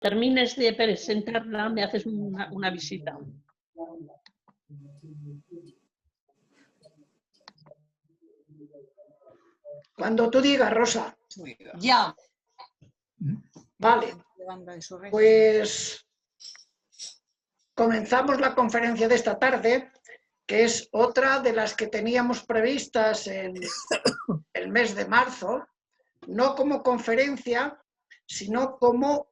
termines de presentarla, me haces una visita. Cuando tú digas, Rosa. Ya. Vale, pues comenzamos la conferencia de esta tarde, que es otra de las que teníamos previstas en el mes de marzo, no como conferencia, sino como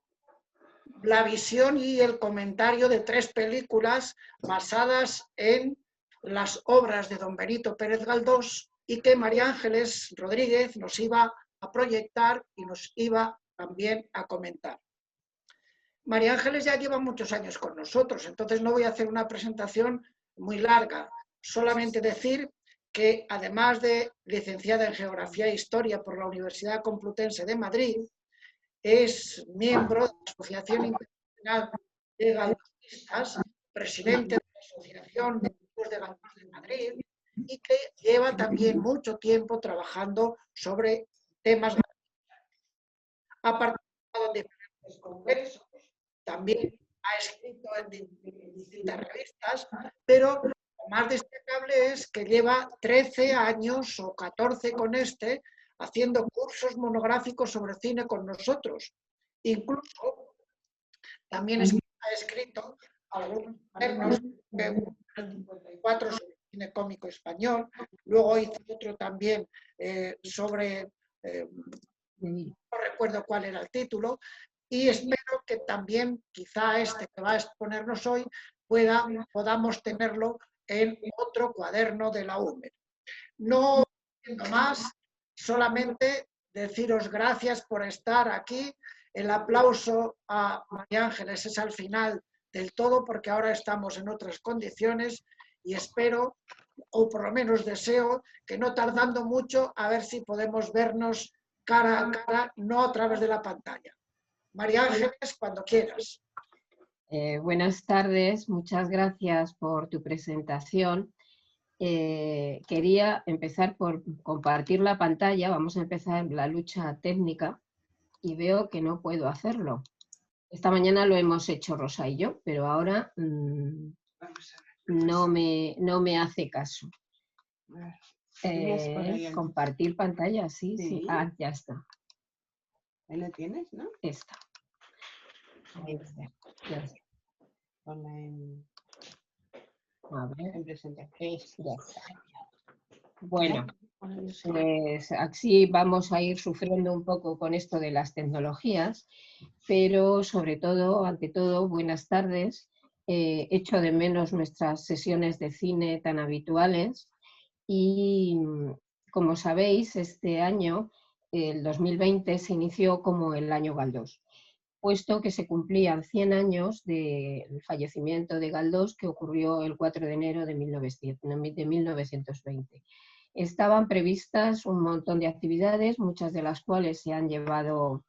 la visión y el comentario de 3 películas basadas en las obras de don Benito Pérez Galdós y que María Ángeles Rodríguez nos iba a proyectar y nos iba también a comentar. María Ángeles ya lleva muchos años con nosotros, entonces no voy a hacer una presentación muy larga, solamente decir que además de licenciada en Geografía e Historia por la Universidad Complutense de Madrid, es miembro de la Asociación Internacional de Galdosistas, presidente de la Asociación de Amigos de Galdós de Madrid y que lleva también mucho tiempo trabajando sobre temas galdosianos. Ha participado en diferentes congresos, también ha escrito en distintas revistas, pero lo más destacable es que lleva 13 años o 14 con haciendo cursos monográficos sobre cine con nosotros. Incluso también ha escrito algunos cuadernos, 54 sobre cine cómico español, luego hizo otro también sobre, no recuerdo cuál era el título, y espero que también, quizá este que va a exponernos hoy, podamos tenerlo en otro cuaderno de la UMER. No siendo más, solamente deciros gracias por estar aquí. El aplauso a María Ángeles es al final del todo, porque ahora estamos en otras condiciones y espero, o por lo menos deseo, que no tardando mucho, a ver si podemos vernos cara a cara, no a través de la pantalla. María Ángeles, cuando quieras. Buenas tardes, muchas gracias por tu presentación. Quería empezar por compartir la pantalla. Vamos a empezar la lucha técnica y veo que no puedo hacerlo. Esta mañana lo hemos hecho Rosa y yo, pero ahora no me hace caso. Compartir pantalla, sí. Ah, ya está. Ahí la tienes, ¿no? Esta. Ahí está. Ya está. Ponla en... A ver. En presentación. Ya está. Bueno, pues así vamos a ir sufriendo un poco con esto de las tecnologías, pero sobre todo, ante todo, buenas tardes. Echo de menos nuestras sesiones de cine tan habituales y, como sabéis, este año, el 2020, se inició como el año Galdós, puesto que se cumplían 100 años del fallecimiento de Galdós, que ocurrió el 4 de enero de 1920. Estaban previstas un montón de actividades, muchas de las cuales se han llevado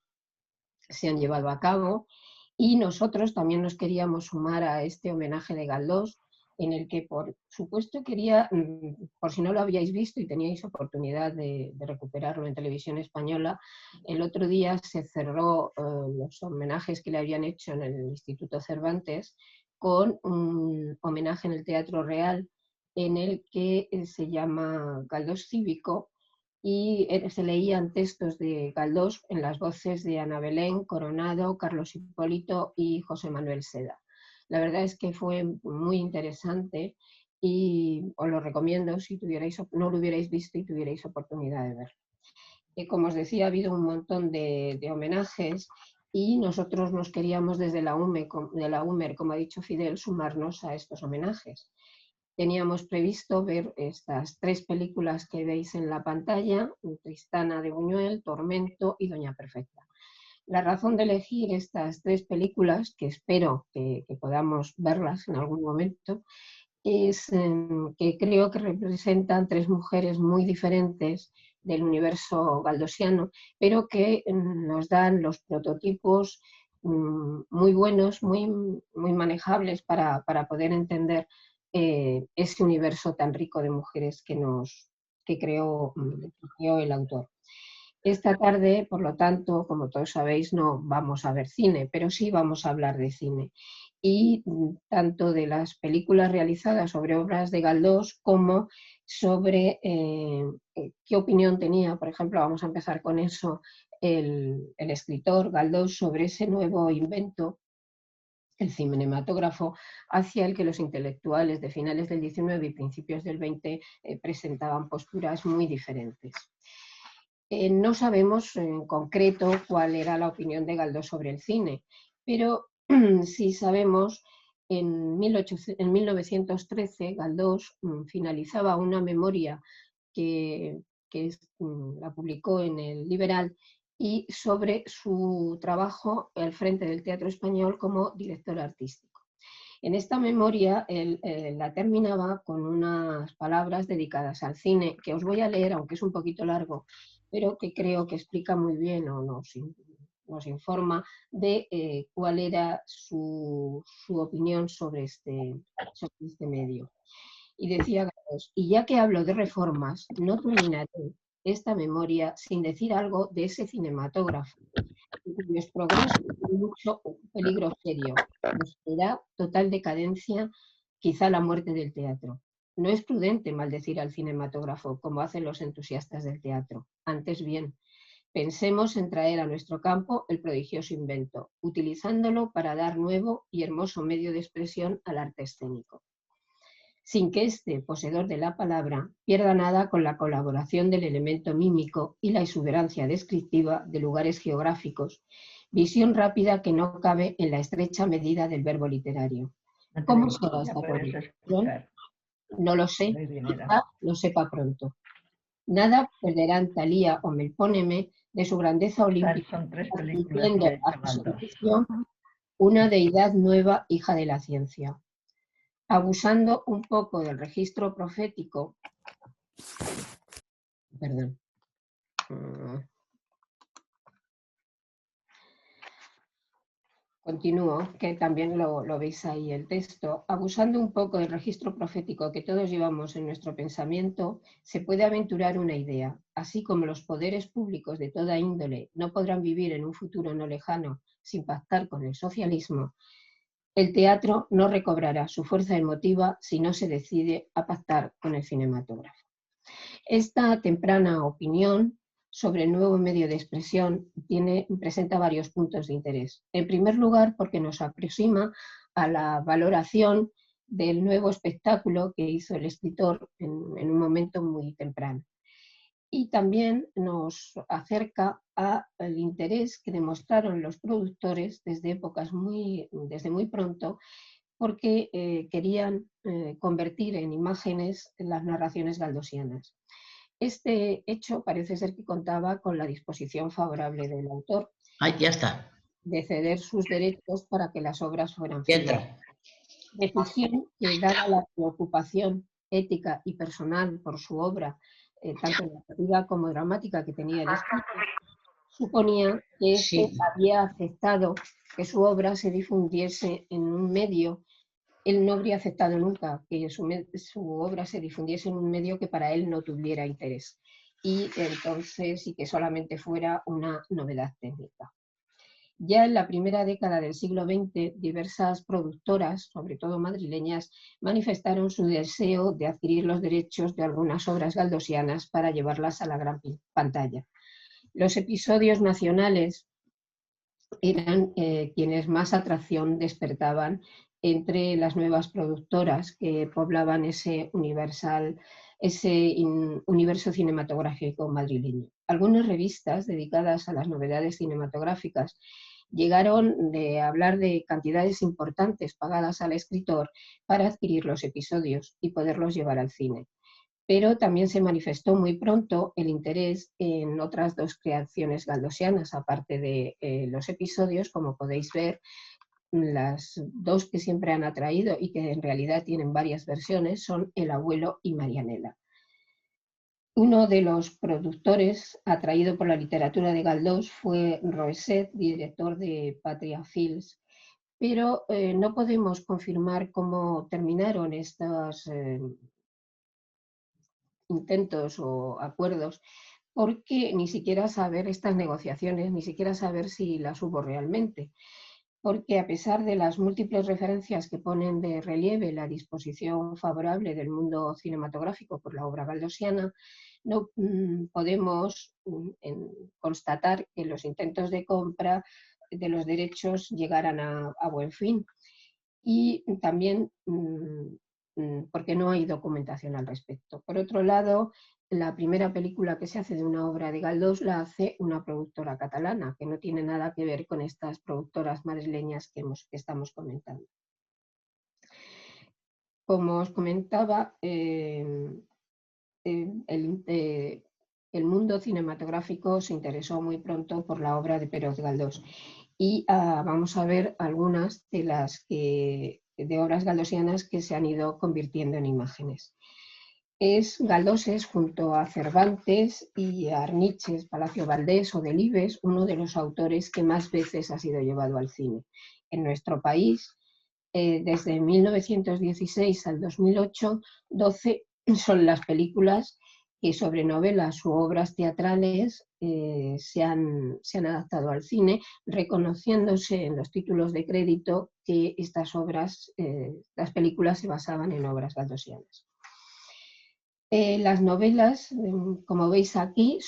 a cabo, y nosotros también nos queríamos sumar a este homenaje de Galdós, en el que, por supuesto, quería, por si no lo habíais visto y teníais oportunidad de recuperarlo en Televisión Española, el otro día se cerró los homenajes que le habían hecho en el Instituto Cervantes con un homenaje en el Teatro Real, en el que se llama Galdós Cívico, y se leían textos de Galdós en las voces de Ana Belén Coronado, Carlos Hipólito y José Manuel Seda. La verdad es que fue muy interesante y os lo recomiendo si no lo hubierais visto y tuvierais oportunidad de verlo. Como os decía, ha habido un montón de homenajes y nosotros nos queríamos desde la UMER, como ha dicho Fidel, sumarnos a estos homenajes. Teníamos previsto ver estas 3 películas que veis en la pantalla: Tristana de Buñuel, Tormento y Doña Perfecta. La razón de elegir estas 3 películas, que espero que podamos verlas en algún momento, es que creo que representan 3 mujeres muy diferentes del universo galdosiano, pero que nos dan los prototipos muy buenos, muy manejables para poder entender ese universo tan rico de mujeres que creó el autor. Esta tarde, por lo tanto, como todos sabéis, no vamos a ver cine, pero sí vamos a hablar de cine. Y tanto de las películas realizadas sobre obras de Galdós como sobre qué opinión tenía, por ejemplo, vamos a empezar con eso, el escritor Galdós sobre ese nuevo invento, el cinematógrafo, hacia el que los intelectuales de finales del XIX y principios del XX presentaban posturas muy diferentes. No sabemos en concreto cuál era la opinión de Galdós sobre el cine, pero sí sabemos en 1913 Galdós finalizaba una memoria que la publicó en el Liberal y sobre su trabajo al frente del Teatro Español como director artístico. En esta memoria él la terminaba con unas palabras dedicadas al cine, que os voy a leer, aunque es un poquito largo, pero que creo que explica muy bien o nos informa de cuál era su opinión sobre este medio. Y decía Galdós, y ya que hablo de reformas, no terminaré esta memoria sin decir algo de ese cinematógrafo, cuyos progresos tienen mucho peligro serio, nos será total decadencia, quizá la muerte del teatro. No es prudente maldecir al cinematógrafo como hacen los entusiastas del teatro. Antes bien, pensemos en traer a nuestro campo el prodigioso invento, utilizándolo para dar nuevo y hermoso medio de expresión al arte escénico, sin que este poseedor de la palabra pierda nada con la colaboración del elemento mímico y la exuberancia descriptiva de lugares geográficos, visión rápida que no cabe en la estrecha medida del verbo literario. ¿Cómo será esta colaboración? No lo sé, quizá lo sepa pronto. Nada perderán Thalía o Melpóneme de su grandeza olímpica, admitiendo a su servicio una deidad nueva, hija de la ciencia. Abusando un poco del registro profético, perdón, continúo, que también lo veis ahí el texto, abusando un poco del registro profético que todos llevamos en nuestro pensamiento, se puede aventurar una idea, así como los poderes públicos de toda índole no podrán vivir en un futuro no lejano sin pactar con el socialismo, el teatro no recobrará su fuerza emotiva si no se decide a pactar con el cinematógrafo. Esta temprana opinión sobre el nuevo medio de expresión presenta varios puntos de interés. En primer lugar, porque nos aproxima a la valoración del nuevo espectáculo que hizo el escritor en un momento muy temprano. Y también nos acerca al interés que demostraron los productores desde muy pronto, porque querían convertir en imágenes las narraciones galdosianas. Este hecho parece ser que contaba con la disposición favorable del autor. Ya está. De ceder sus derechos para que las obras fueran fieles. Decisión que, dada la preocupación ética y personal por su obra, tanto narrativa como dramática que tenía el escritor, suponía que había aceptado que su obra se difundiese en un medio. Él no habría aceptado nunca que su obra se difundiese en un medio que para él no tuviera interés y que solamente fuera una novedad técnica. Ya en la primera década del siglo XX, diversas productoras, sobre todo madrileñas, manifestaron su deseo de adquirir los derechos de algunas obras galdosianas para llevarlas a la gran pantalla. Los episodios nacionales eran quienes más atracción despertaban entre las nuevas productoras que poblaban ese universo cinematográfico madrileño. Algunas revistas dedicadas a las novedades cinematográficas llegaron a hablar de cantidades importantes pagadas al escritor para adquirir los episodios y poderlos llevar al cine. Pero también se manifestó muy pronto el interés en otras dos creaciones galdosianas, aparte de los episodios, como podéis ver. Las dos que siempre han atraído y que en realidad tienen varias versiones son El abuelo y Marianela. Uno de los productores atraído por la literatura de Galdós fue Roesset, director de Patria Films, pero no podemos confirmar cómo terminaron estos intentos o acuerdos, porque ni siquiera saber estas negociaciones, ni siquiera saber si las hubo realmente. Porque a pesar de las múltiples referencias que ponen de relieve la disposición favorable del mundo cinematográfico por la obra galdosiana, no podemos constatar que los intentos de compra de los derechos llegaran a buen fin. Y también porque no hay documentación al respecto. Por otro lado, la primera película que se hace de una obra de Galdós la hace una productora catalana, que no tiene nada que ver con estas productoras madrileñas que estamos comentando. Como os comentaba, el mundo cinematográfico se interesó muy pronto por la obra de Pérez Galdós. Y vamos a ver algunas de obras galdosianas que se han ido convirtiendo en imágenes. Galdós es, junto a Cervantes y a Arniches, Palacio Valdés o Delibes, uno de los autores que más veces ha sido llevado al cine. En nuestro país, desde 1916 al 2008, 12 son las películas que sobre novelas u obras teatrales se han adaptado al cine, reconociéndose en los títulos de crédito que estas obras, las películas se basaban en obras galdosianas. Las novelas, como veis aquí,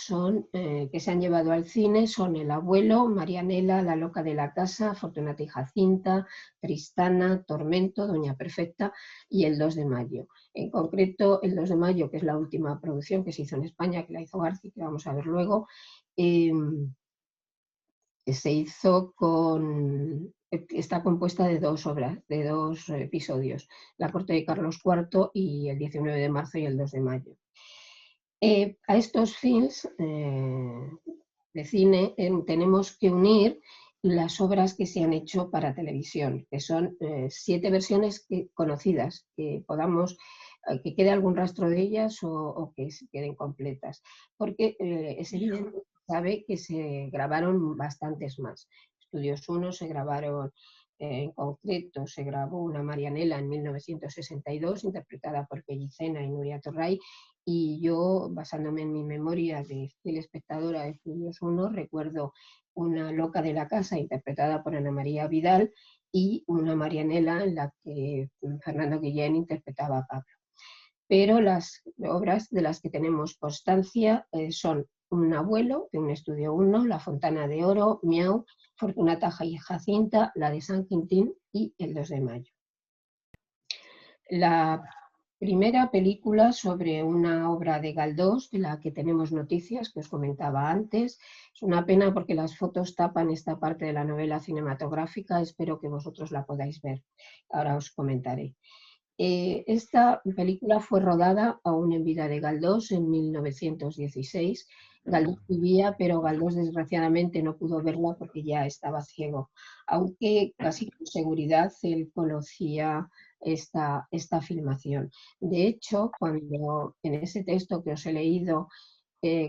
que se han llevado al cine son El abuelo, Marianela, La loca de la casa, Fortunata y Jacinta, Tristana, Tormento, Doña Perfecta y El 2 de mayo. En concreto, El 2 de mayo, que es la última producción que se hizo en España, que la hizo Garci, que vamos a ver luego, se hizo está compuesta de dos obras, de dos episodios, La corte de Carlos IV y El 19 de marzo y El 2 de mayo. A estos films de cine tenemos que unir las obras que se han hecho para televisión, que son 7 versiones conocidas, que que quede algún rastro de ellas o que se queden completas, porque es evidente, sabe que se grabaron bastantes más. Estudios 1 se grabaron, en concreto se grabó una Marianela en 1962, interpretada por Pellicena y Nuria Torray, y yo, basándome en mi memoria de espectadora de Estudios 1, recuerdo una Loca de la casa, interpretada por Ana María Vidal, y una Marianela en la que Fernando Guillén interpretaba a Pablo. Pero las obras de las que tenemos constancia son Un abuelo, de un Estudio 1, La fontana de oro, Miau, Fortunata y Jacinta, La de San Quintín y El 2 de mayo. La primera película sobre una obra de Galdós, de la que tenemos noticias, que os comentaba antes. Es una pena porque las fotos tapan esta parte de la novela cinematográfica, espero que vosotros la podáis ver. Ahora os comentaré. Esta película fue rodada aún en vida de Galdós en 1916. Galdós vivía, pero Galdós desgraciadamente no pudo verla porque ya estaba ciego, aunque casi con seguridad él conocía esta filmación. De hecho, cuando en ese texto que os he leído,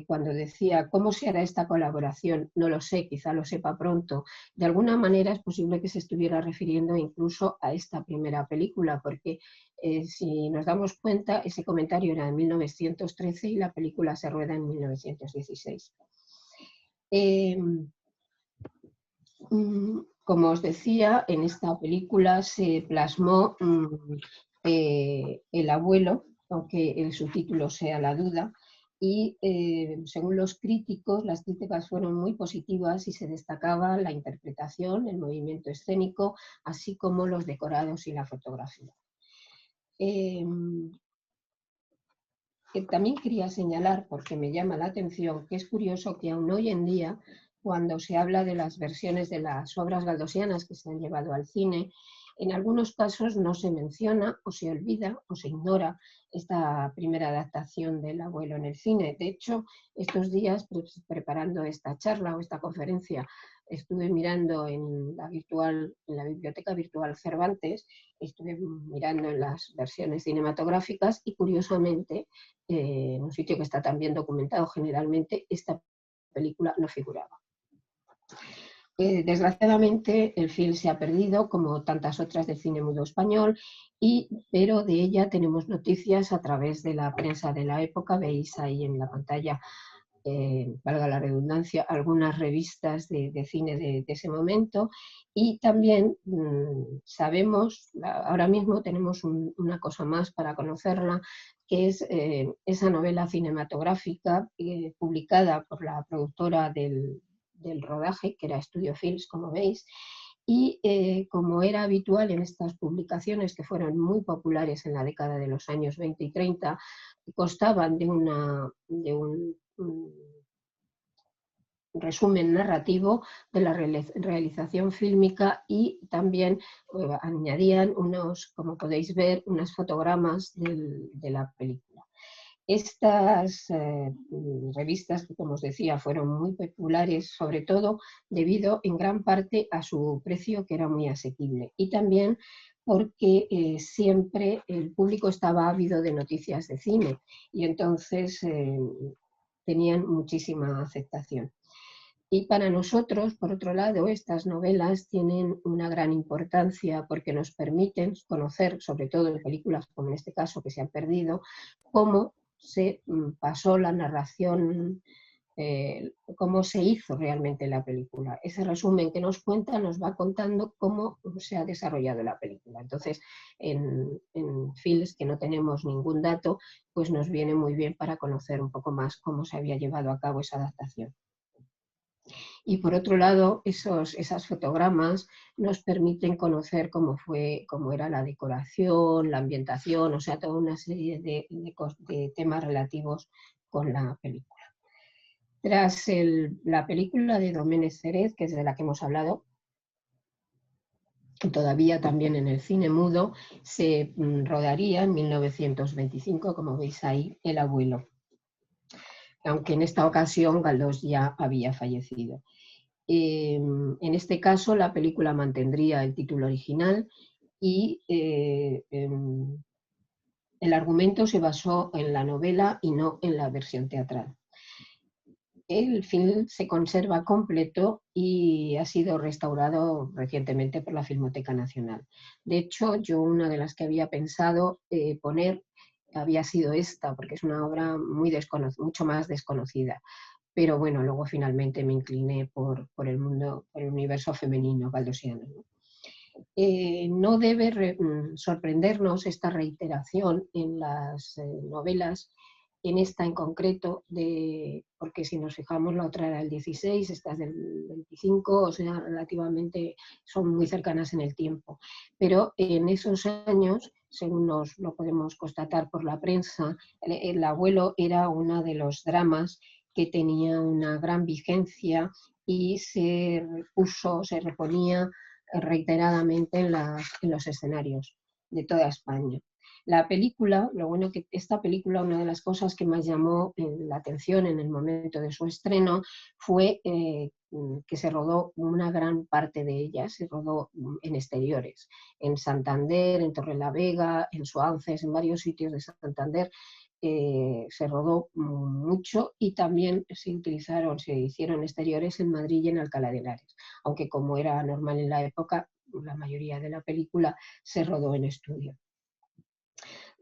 cuando decía ¿cómo se hará esta colaboración? No lo sé, quizá lo sepa pronto. De alguna manera es posible que se estuviera refiriendo incluso a esta primera película, porque si nos damos cuenta, ese comentario era de 1913 y la película se rueda en 1916. Como os decía, en esta película se plasmó el abuelo, aunque el subtítulo sea La duda, y según los críticos, las críticas fueron muy positivas y se destacaba la interpretación, el movimiento escénico, así como los decorados y la fotografía. También quería señalar, porque me llama la atención, que es curioso que aún hoy en día, cuando se habla de las versiones de las obras galdosianas que se han llevado al cine, en algunos casos no se menciona o se olvida o se ignora esta primera adaptación del abuelo en el cine. De hecho, estos días, preparando esta charla o esta conferencia, estuve mirando en la biblioteca virtual Cervantes, estuve mirando en las versiones cinematográficas y curiosamente, en un sitio que está también documentado generalmente, esta película no figuraba. Desgraciadamente el film se ha perdido, como tantas otras del cine mudo español, pero de ella tenemos noticias a través de la prensa de la época. Veis ahí en la pantalla valga la redundancia, algunas revistas de cine de ese momento, y también sabemos, ahora mismo tenemos una cosa más para conocerla, que es esa novela cinematográfica publicada por la productora del rodaje, que era Studio Films, como veis, y como era habitual en estas publicaciones, que fueron muy populares en la década de los años 20 y 30, constaban de un resumen narrativo de la realización fílmica, y también añadían como podéis ver, unos fotogramas de la película. Estas revistas, que como os decía, fueron muy populares, sobre todo debido en gran parte a su precio, que era muy asequible, y también porque siempre el público estaba ávido de noticias de cine, y entonces tenían muchísima aceptación. Y para nosotros, por otro lado, estas novelas tienen una gran importancia porque nos permiten conocer, sobre todo en películas como en este caso que se han perdido, cómo se pasó la narración, cómo se hizo realmente la película. Ese resumen que nos cuenta nos va contando cómo se ha desarrollado la película. Entonces, en Films, que no tenemos ningún dato, pues nos viene muy bien para conocer un poco más cómo se había llevado a cabo esa adaptación. Y por otro lado, esas fotogramas nos permiten conocer cómo era la decoración, la ambientación, o sea, toda una serie de temas relativos con la película. Tras la película de Domenech Pérez, que es de la que hemos hablado, todavía también en el cine mudo, se rodaría en 1925, como veis ahí, El abuelo, aunque en esta ocasión Galdós ya había fallecido. En este caso, la película mantendría el título original y el argumento se basó en la novela y no en la versión teatral. El film se conserva completo y ha sido restaurado recientemente por la Filmoteca Nacional. De hecho, yo una de las que había pensado poner había sido esta, porque es una obra mucho más desconocida. Pero bueno, luego finalmente me incliné por el universo femenino galdosiano. No debe sorprendernos esta reiteración en las novelas, en esta en concreto, porque si nos fijamos, la otra era del 16, esta es del 25, o sea, relativamente son muy cercanas en el tiempo. Pero en esos años, según lo podemos constatar por la prensa, el abuelo era uno de los dramas que tenía una gran vigencia y se reponía reiteradamente en los escenarios de toda España. La película, lo bueno que esta película, una de las cosas que más llamó la atención en el momento de su estreno fue que se rodó una gran parte de ella, se rodó en exteriores, en Santander, en Torrelavega, en Suances, en varios sitios de Santander. Se rodó mucho, y también se hicieron exteriores en Madrid y en Alcalá de Henares, aunque como era normal en la época, la mayoría de la película se rodó en estudio.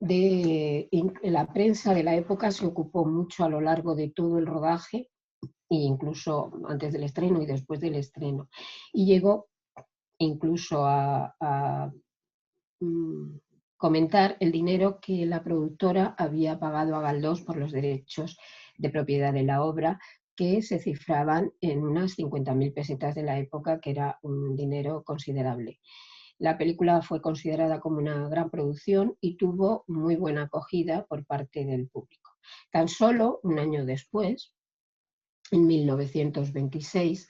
La prensa de la época se ocupó mucho a lo largo de todo el rodaje, e incluso antes del estreno y después del estreno, y llegó incluso a comentar el dinero que la productora había pagado a Galdós por los derechos de propiedad de la obra, que se cifraban en unas 50.000 pesetas de la época, que era un dinero considerable. La película fue considerada como una gran producción y tuvo muy buena acogida por parte del público. Tan solo un año después, en 1926,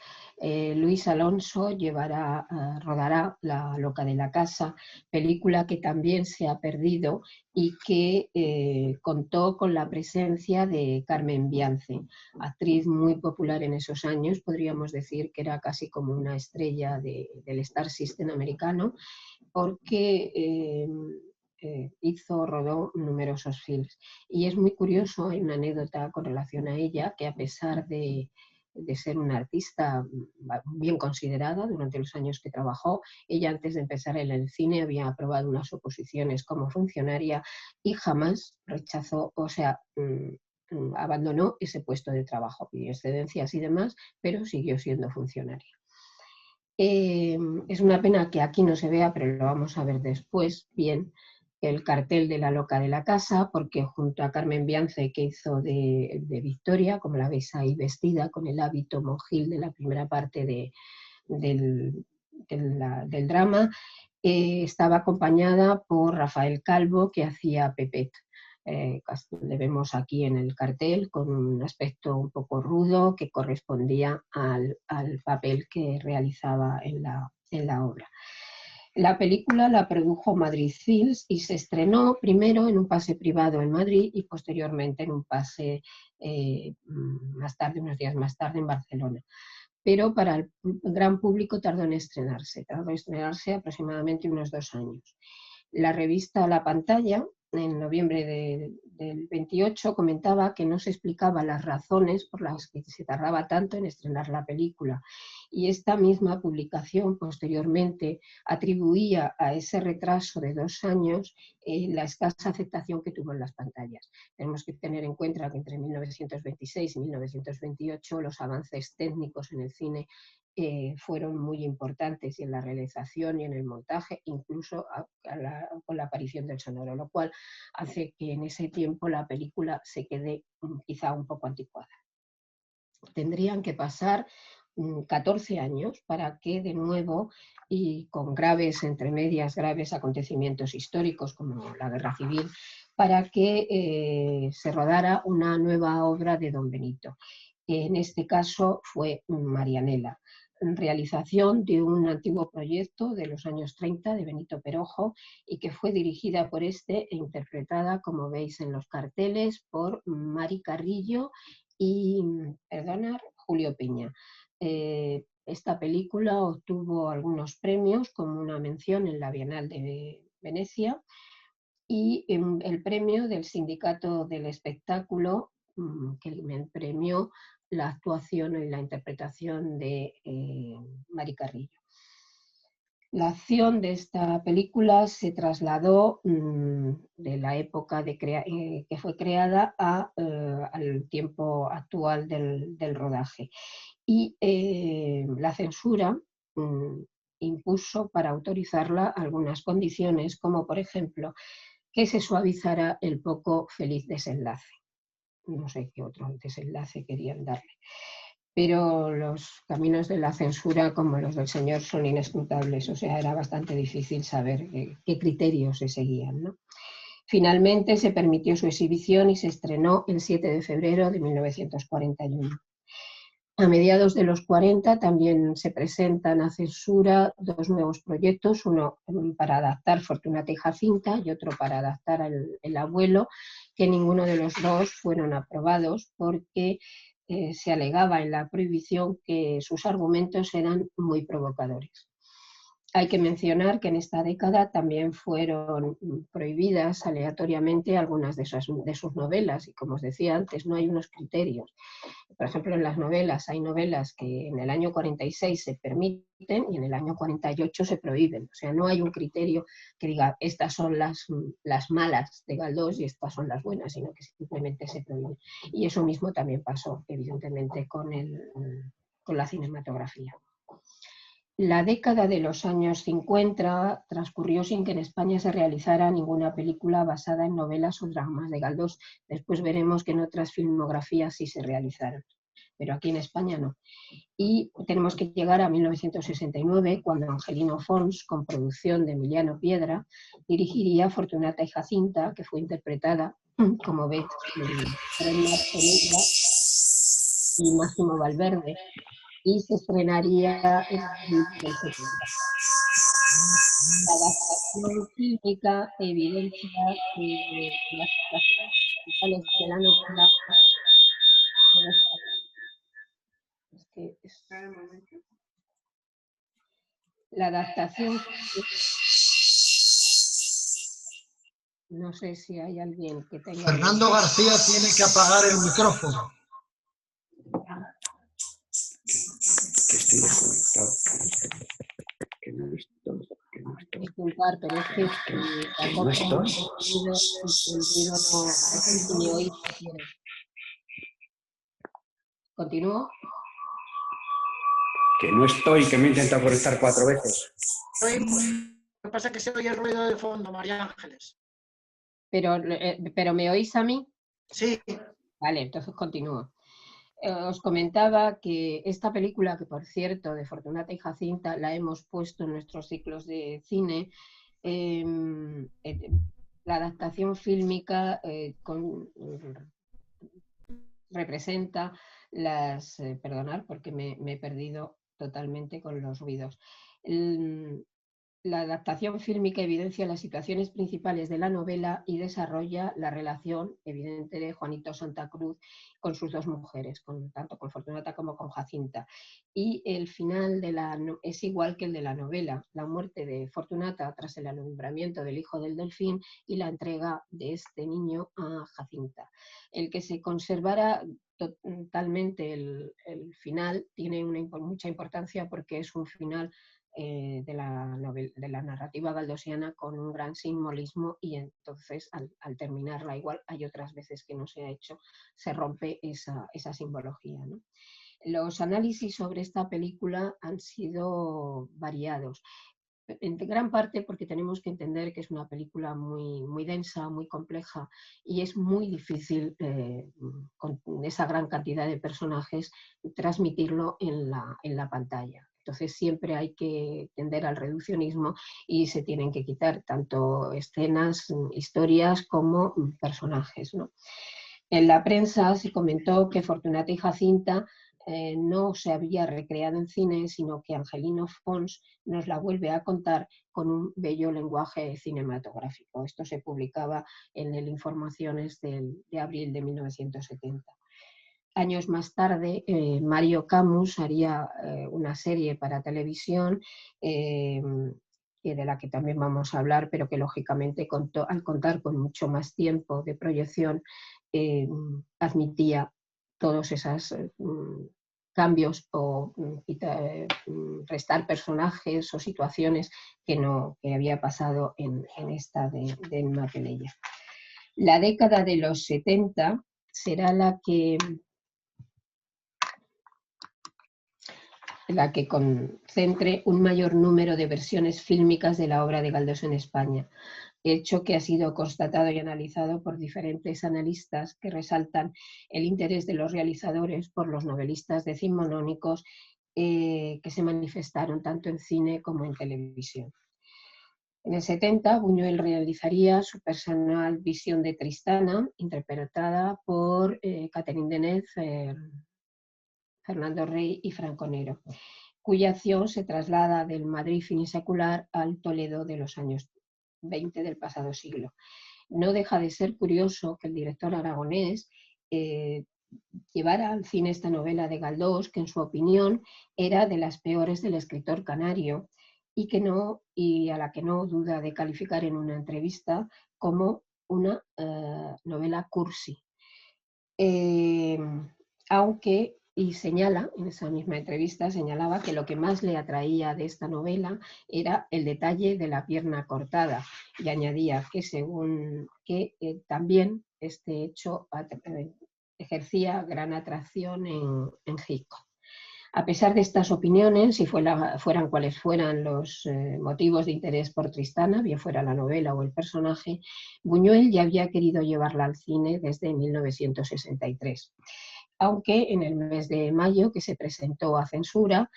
Luis Alonso rodará La loca de la casa, película que también se ha perdido y que contó con la presencia de Carmen Biance, actriz muy popular en esos años. Podríamos decir que era casi como una estrella del Star System americano, porque rodó numerosos films. Y es muy curioso, hay una anécdota con relación a ella, que a pesar de ser una artista bien considerada durante los años que trabajó, ella antes de empezar en el cine había aprobado unas oposiciones como funcionaria y jamás rechazó, o sea, abandonó ese puesto de trabajo, pidió excedencias y demás, pero siguió siendo funcionaria. Es una pena que aquí no se vea, pero lo vamos a ver después, bien, el cartel de La loca de la casa, porque junto a Carmen Biance, que hizo de Victoria, como la veis ahí vestida, con el hábito monjil de la primera parte del drama, estaba acompañada por Rafael Calvo, que hacía Pepet. Le vemos aquí en el cartel con un aspecto un poco rudo que correspondía al papel que realizaba en la obra. La película la produjo Madrid Films y se estrenó primero en un pase privado en Madrid y posteriormente en un pase más tarde, unos días más tarde, en Barcelona. Pero para el gran público tardó en estrenarse aproximadamente unos 2 años. La revista La Pantalla, en noviembre del 28, comentaba que no se explicaban las razones por las que se tardaba tanto en estrenar la película, y esta misma publicación posteriormente atribuía a ese retraso de 2 años la escasa aceptación que tuvo en las pantallas. Tenemos que tener en cuenta que entre 1926 y 1928 los avances técnicos en el cine fueron muy importantes, y en la realización y en el montaje, incluso con la aparición del sonoro, lo cual hace que en ese tiempo la película se quede quizá un poco anticuada. Tendrían que pasar 14 años para que de nuevo, y con graves, entre medias, graves acontecimientos históricos como la Guerra Civil, para que se rodara una nueva obra de Don Benito. En este caso fue Marianela, realización de un antiguo proyecto de los años 30 de Benito Perojo, y que fue dirigida por este e interpretada, como veis en los carteles, por Mari Carrillo y, Julio Piña. Esta película obtuvo algunos premios, como una mención en la Bienal de Venecia y el premio del Sindicato del Espectáculo, que me premió la actuación y la interpretación de Mari Carrillo. La acción de esta película se trasladó de la época que fue creada al tiempo actual del rodaje. Y la censura impuso para autorizarla algunas condiciones, como por ejemplo que se suavizara el poco feliz desenlace. No sé qué otro desenlace querían darle. Pero los caminos de la censura, como los del señor, son inescrutables, o sea, era bastante difícil saber qué criterios se seguían, ¿no? Finalmente se permitió su exhibición y se estrenó el 7 de febrero de 1941. A mediados de los 40 también se presentan a censura 2 nuevos proyectos, uno para adaptar Fortunata y Jacinta y otro para adaptar El abuelo, que ninguno de los dos fueron aprobados porque se alegaba en la prohibición que sus argumentos eran muy provocadores. Hay que mencionar que en esta década también fueron prohibidas aleatoriamente algunas de sus novelas, y como os decía antes, no hay unos criterios. Por ejemplo, en las novelas hay novelas que en el año 46 se permiten y en el año 48 se prohíben. O sea, no hay un criterio que diga estas son las malas de Galdós y estas son las buenas, sino que simplemente se prohíben. Y eso mismo también pasó, evidentemente, con la cinematografía. La década de los años 50 transcurrió sin que en España se realizara ninguna película basada en novelas o dramas de Galdós. Después veremos que en otras filmografías sí se realizaron, pero aquí en España no. Y tenemos que llegar a 1969, cuando Angelino Fons, con producción de Emiliano Piedra, dirigiría Fortunata y Jacinta, que fue interpretada, como veis, por Marcelina y Máximo Valverde, y se estrenaría en abril del 70. La adaptación fílmica evidencia que las situaciones principales de la novela la adaptación. No sé si hay alguien que tenga... Fernando García tiene que apagar el micrófono. Que estoy desconectado. Que no estoy. Disculpar, pero es que ¿No estoy? el ruido no, ni oír quiere. ¿Continúo? Que no estoy, que me he intentado conectar 4 veces. Lo que pasa es que se oye el ruido de fondo, María Ángeles. Pero ¿me oís a mí? Sí, Vale, entonces continúo. Os comentaba que esta película, que por cierto, de Fortunata y Jacinta, la hemos puesto en nuestros ciclos de cine, la adaptación fílmica representa las... perdonad porque me he perdido totalmente con los ruidos. La adaptación fílmica evidencia las situaciones principales de la novela y desarrolla la relación evidente de Juanito Santa Cruz con sus dos mujeres, tanto con Fortunata como con Jacinta. Y el final es igual que el de la novela, la muerte de Fortunata tras el alumbramiento del hijo del delfín y la entrega de este niño a Jacinta. El que se conservara totalmente el final tiene mucha importancia porque es un final de la narrativa galdosiana con un gran simbolismo, y entonces al terminarla, igual hay otras veces que no se ha hecho, se rompe esa simbología, ¿no? Los análisis sobre esta película han sido variados, en gran parte porque tenemos que entender que es una película muy, muy densa, muy compleja, y es muy difícil con esa gran cantidad de personajes transmitirlo en la pantalla. Entonces siempre hay que tender al reduccionismo y se tienen que quitar tanto escenas, historias como personajes, ¿no? En la prensa se comentó que Fortunata y Jacinta no se había recreado en cine, sino que Angelino Fons nos la vuelve a contar con un bello lenguaje cinematográfico. Esto se publicaba en el Informaciones de abril de 1970. Años más tarde, Mario Camus haría una serie para televisión de la que también vamos a hablar, pero que lógicamente al contar con mucho más tiempo de proyección, admitía todos esos cambios o restar personajes o situaciones que había pasado en esta de Mapelella. La década de los 70 será la que concentre un mayor número de versiones fílmicas de la obra de Galdós en España, hecho que ha sido constatado y analizado por diferentes analistas que resaltan el interés de los realizadores por los novelistas decimonónicos que se manifestaron tanto en cine como en televisión. En el 70, Buñuel realizaría su personal visión de Tristana, interpretada por Catherine Deneuve, Fernando Rey y Franco Nero, cuya acción se traslada del Madrid finisecular al Toledo de los años 20 del pasado siglo. No deja de ser curioso que el director aragonés llevara al cine esta novela de Galdós, que en su opinión era de las peores del escritor canario y a la que no duda de calificar en una entrevista como una novela cursi. Aunque, y señala, en esa misma entrevista, señalaba que lo que más le atraía de esta novela era el detalle de la pierna cortada, y añadía que según que también este hecho ejercía gran atracción en Hitchcock. A pesar de estas opiniones, si fueran cuales fueran los motivos de interés por Tristana, bien fuera la novela o el personaje, Buñuel ya había querido llevarla al cine desde 1963. Aunque en el mes de mayo, que se presentó a censura,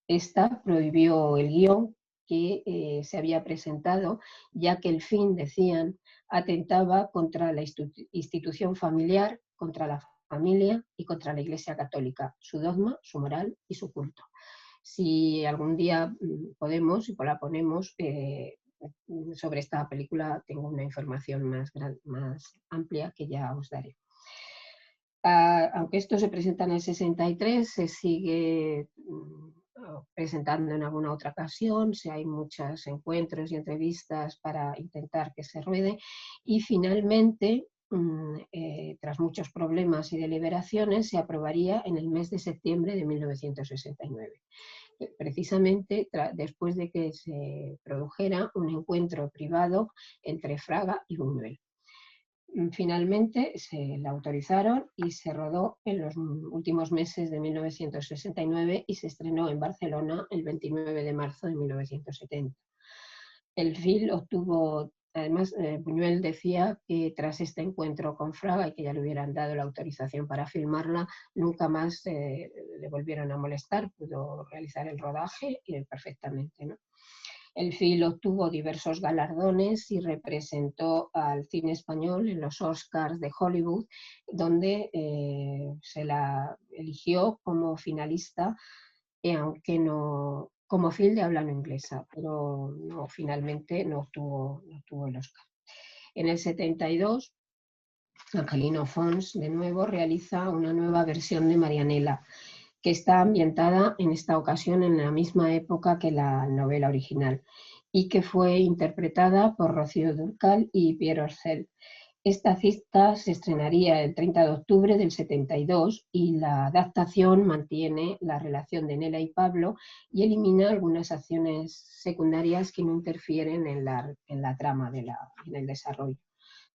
esta prohibió el guión que se había presentado, ya que el fin, decían, atentaba contra la institución familiar, contra la familia y contra la Iglesia Católica, su dogma, su moral y su culto. Si algún día podemos, y la ponemos, sobre esta película tengo una información más amplia que ya os daré. Aunque esto se presenta en el 63, se sigue presentando en alguna otra ocasión, hay muchos encuentros y entrevistas para intentar que se ruede, y finalmente, tras muchos problemas y deliberaciones, se aprobaría en el mes de septiembre de 1969. Precisamente después de que se produjera un encuentro privado entre Fraga y Buñuel. Finalmente se la autorizaron y se rodó en los últimos meses de 1969 y se estrenó en Barcelona el 29 de marzo de 1970. El film obtuvo, además, Buñuel decía que tras este encuentro con Fraga y que ya le hubieran dado la autorización para filmarla, nunca más le volvieron a molestar, pudo realizar el rodaje perfectamente, ¿no? El film obtuvo diversos galardones y representó al cine español en los Oscars de Hollywood, donde se la eligió como finalista, aunque no como film de habla no inglesa, pero no, finalmente no obtuvo el Oscar. En el 72, Angelino Fons de nuevo realiza una nueva versión de Marianela, que está ambientada en esta ocasión en la misma época que la novela original y que fue interpretada por Rocío Dúrcal y Pierre Orcel. Esta cinta se estrenaría el 30 de octubre del 72 y la adaptación mantiene la relación de Nela y Pablo y elimina algunas acciones secundarias que no interfieren en la trama, en el desarrollo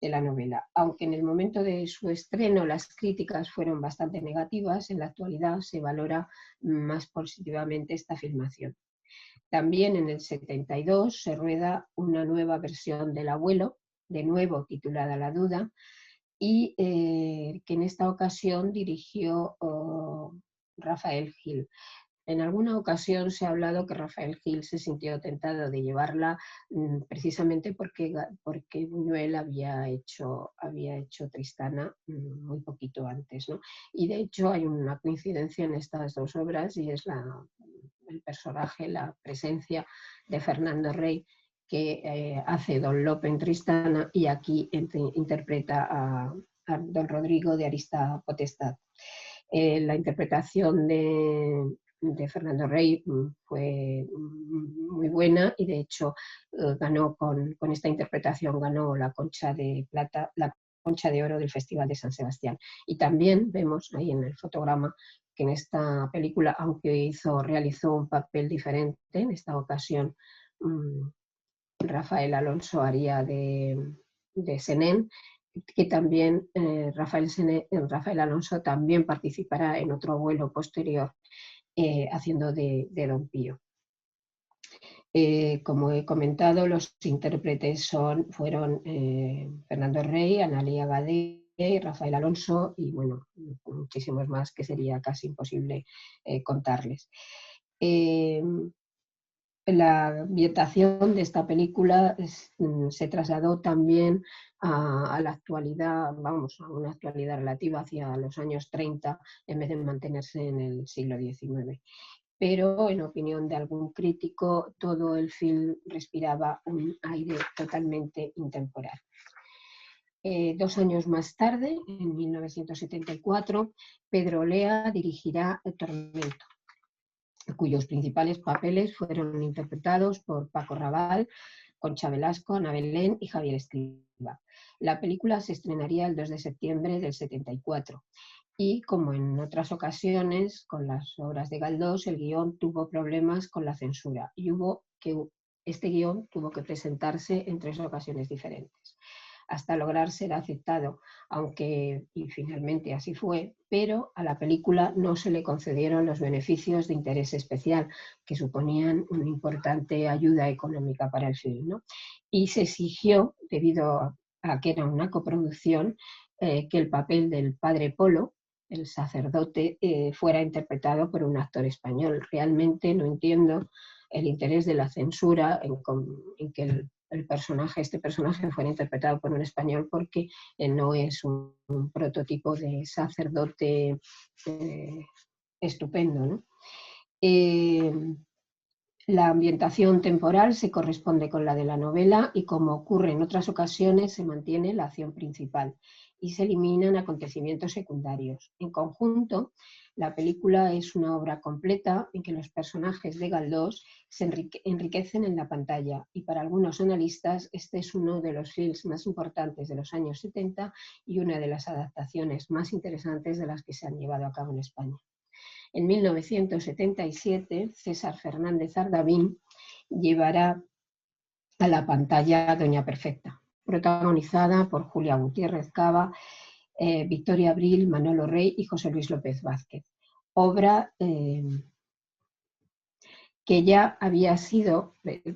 de la novela. Aunque en el momento de su estreno las críticas fueron bastante negativas, en la actualidad se valora más positivamente esta filmación. También en el 72 se rueda una nueva versión del Abuelo, de nuevo titulada La Duda, y que en esta ocasión dirigió Rafael Gil. En alguna ocasión se ha hablado que Rafael Gil se sintió tentado de llevarla precisamente porque Buñuel había hecho Tristana muy poquito antes, ¿no? Y de hecho hay una coincidencia en estas dos obras y es el personaje, la presencia de Fernando Rey, que hace Don Lope en Tristana y aquí interpreta a Don Rodrigo de Arista Potestad. La interpretación de Fernando Rey fue muy buena y de hecho ganó con esta interpretación ganó la Concha de Plata, la Concha de Oro del Festival de San Sebastián. Y también vemos ahí en el fotograma que en esta película, aunque realizó un papel diferente, en esta ocasión Rafael Alonso haría de Senén, que también Rafael Alonso también participará en otro vuelo posterior haciendo de Don Pío. Como he comentado, los intérpretes fueron Fernando Rey, Analía Gadea y Rafael Alonso, y bueno, muchísimos más que sería casi imposible contarles. La ambientación de esta película se trasladó también a la actualidad, vamos, a una actualidad relativa hacia los años 30 en vez de mantenerse en el siglo XIX. Pero en opinión de algún crítico, todo el film respiraba un aire totalmente intemporal. 2 años más tarde, en 1974, Pedro Olea dirigirá El Tormento, cuyos principales papeles fueron interpretados por Paco Raval, Concha Velasco, Ana Belén y Javier Escriba. La película se estrenaría el 2 de septiembre del 74 y, como en otras ocasiones con las obras de Galdós, el guión tuvo problemas con la censura y este guión tuvo que presentarse en 3 ocasiones diferentes hasta lograr ser aceptado, y finalmente así fue, pero a la película no se le concedieron los beneficios de interés especial que suponían una importante ayuda económica para el film, ¿no? Y se exigió, debido a que era una coproducción, que el papel del padre Polo, el sacerdote, fuera interpretado por un actor español. Realmente no entiendo el interés de la censura en que este personaje fuera interpretado por un español, porque no es un prototipo de sacerdote estupendo, ¿no? La ambientación temporal se corresponde con la de la novela y, como ocurre en otras ocasiones, se mantiene la acción principal y se eliminan acontecimientos secundarios. En conjunto, la película es una obra completa en que los personajes de Galdós se enriquecen en la pantalla y para algunos analistas este es uno de los films más importantes de los años 70 y una de las adaptaciones más interesantes de las que se han llevado a cabo en España. En 1977, César Fernández Ardavín llevará a la pantalla Doña Perfecta, protagonizada por Julia Gutiérrez Cava, Victoria Abril, Manolo Rey y José Luis López Vázquez. Obra que ya había sido,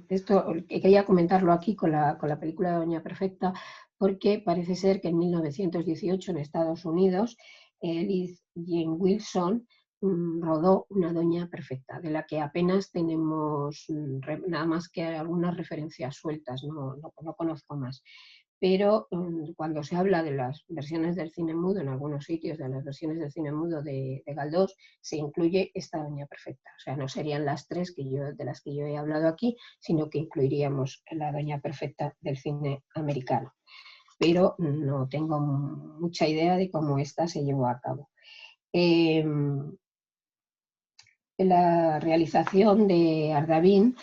esto quería comentarlo aquí con la película de Doña Perfecta, porque parece ser que en 1918 en Estados Unidos Liz Jane Wilson rodó Una Doña Perfecta, de la que apenas tenemos nada más que algunas referencias sueltas, no conozco más. Pero cuando se habla de las versiones del cine mudo, en algunos sitios de las versiones del cine mudo de Galdós, se incluye esta Doña Perfecta. O sea, no serían las tres de las que yo he hablado aquí, sino que incluiríamos la Doña Perfecta del cine americano. Pero no tengo mucha idea de cómo esta se llevó a cabo. La realización de Ardavín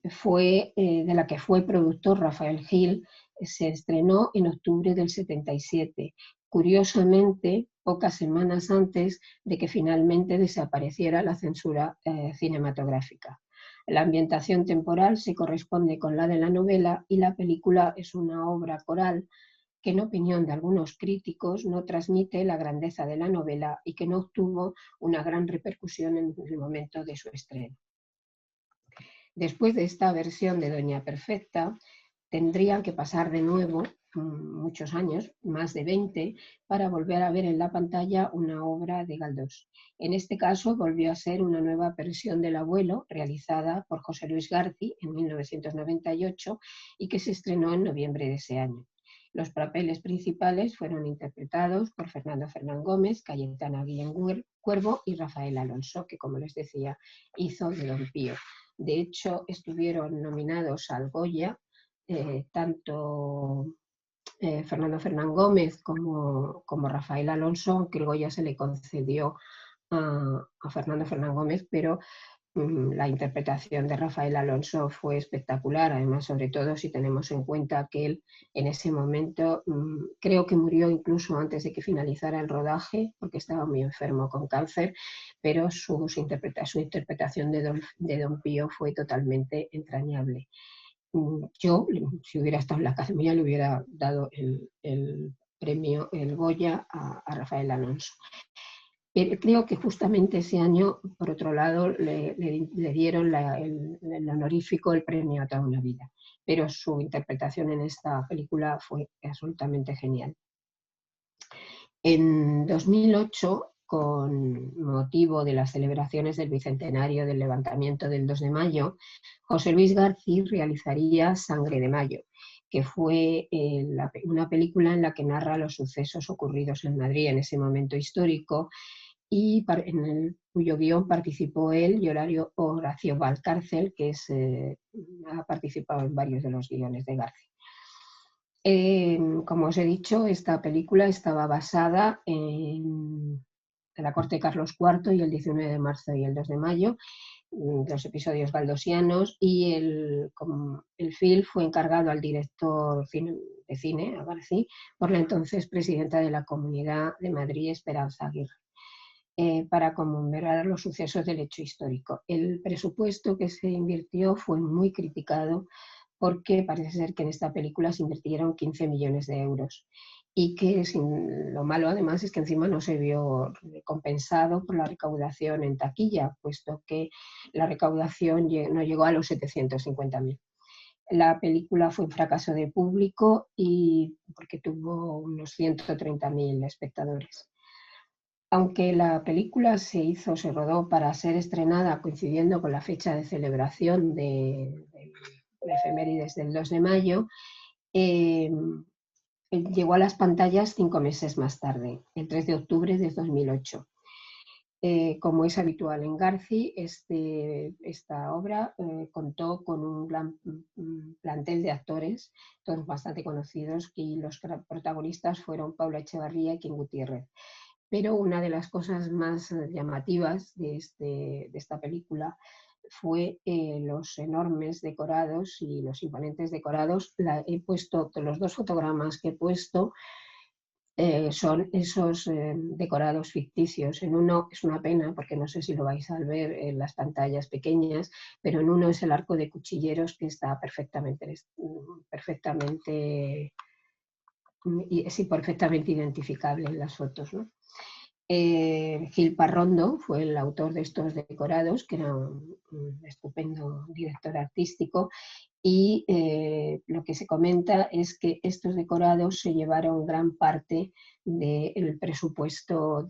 fue, de la que fue productor Rafael Gil, se estrenó en octubre del 77, curiosamente pocas semanas antes de que finalmente desapareciera la censura cinematográfica. La ambientación temporal se corresponde con la de la novela y la película es una obra coral que en opinión de algunos críticos no transmite la grandeza de la novela y que no obtuvo una gran repercusión en el momento de su estreno. Después de esta versión de Doña Perfecta, tendrían que pasar de nuevo muchos años, más de 20, para volver a ver en la pantalla una obra de Galdós. En este caso volvió a ser una nueva versión del Abuelo, realizada por José Luis García en 1998 y que se estrenó en noviembre de ese año. Los papeles principales fueron interpretados por Fernando Fernán Gómez, Cayetana Guillén Cuervo y Rafael Alonso, que como les decía, hizo de Don Pío. De hecho, estuvieron nominados al Goya, tanto Fernando Fernán Gómez como Rafael Alonso, aunque el Goya se le concedió a Fernando Fernán Gómez, pero la interpretación de Rafael Alonso fue espectacular, además, sobre todo si tenemos en cuenta que él en ese momento creo que murió incluso antes de que finalizara el rodaje, porque estaba muy enfermo con cáncer, pero su interpretación de Don Pío fue totalmente entrañable. Yo, si hubiera estado en la academia, le hubiera dado el premio, el Goya, a Rafael Alonso. Creo que justamente ese año, por otro lado, le dieron el honorífico, el premio a toda una vida. Pero su interpretación en esta película fue absolutamente genial. En 2008, con motivo de las celebraciones del bicentenario del levantamiento del 2 de mayo, José Luis García realizaría Sangre de Mayo, que fue una película en la que narra los sucesos ocurridos en Madrid en ese momento histórico y cuyo guión participó él y Horacio Valcárcel, que ha participado en varios de los guiones de García. Como os he dicho, esta película estaba basada en la corte de Carlos IV y el 19 de marzo y el 2 de mayo, los episodios galdosianos, y el film fue encargado al director de cine, a García, por la entonces presidenta de la Comunidad de Madrid, Esperanza Aguirre, para conmemorar los sucesos del hecho histórico. El presupuesto que se invirtió fue muy criticado porque parece ser que en esta película se invirtieron 15 millones de euros y que lo malo además es que encima no se vio compensado por la recaudación en taquilla, puesto que la recaudación no llegó a los 750.000. La película fue un fracaso de público y porque tuvo unos 130.000 espectadores. Aunque la película se rodó para ser estrenada coincidiendo con la fecha de celebración de efemérides del 2 de mayo, llegó a las pantallas 5 meses más tarde, el 3 de octubre de 2008. Como es habitual en García, esta obra contó con un gran plantel de actores, todos bastante conocidos, y los protagonistas fueron Paula Echevarría y Kim Gutiérrez. Pero una de las cosas más llamativas de esta película fue los enormes decorados y los imponentes decorados. He puesto los dos fotogramas que he puesto, son esos decorados ficticios. En uno es una pena porque no sé si lo vais a ver en las pantallas pequeñas, pero en uno es el arco de cuchilleros que está perfectamente y sí, perfectamente identificable en las fotos, ¿no? Gil Parrondo fue el autor de estos decorados, que era un estupendo director artístico, y lo que se comenta es que estos decorados se llevaron gran parte del presupuesto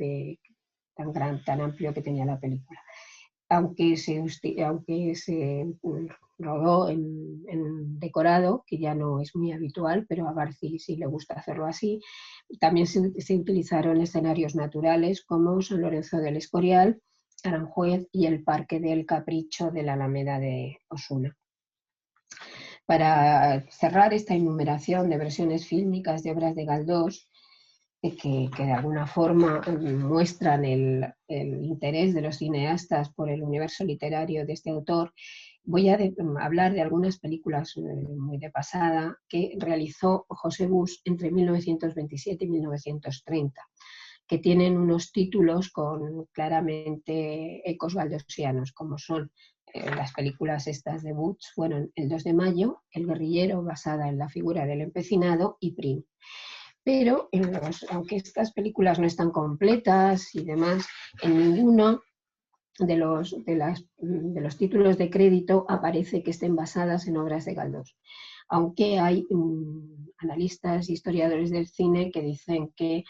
tan amplio que tenía la película. Aunque se rodó en decorado, que ya no es muy habitual, pero a García sí le gusta hacerlo así. También se utilizaron escenarios naturales como San Lorenzo del Escorial, Aranjuez y el Parque del Capricho de la Alameda de Osuna. Para cerrar esta enumeración de versiones fílmicas de obras de Galdós, que de alguna forma muestran el interés de los cineastas por el universo literario de este autor, voy a hablar de algunas películas muy de pasada que realizó José Bus entre 1927 y 1930, que tienen unos títulos con claramente ecos galdosianos, como son las películas estas de Butch fueron El 2 de mayo, El guerrillero, basada en la figura del empecinado, y Prim. Pero aunque estas películas no están completas y demás, en ninguno de los títulos de crédito aparece que estén basadas en obras de Galdós. Aunque hay analistas, historiadores del cine que dicen que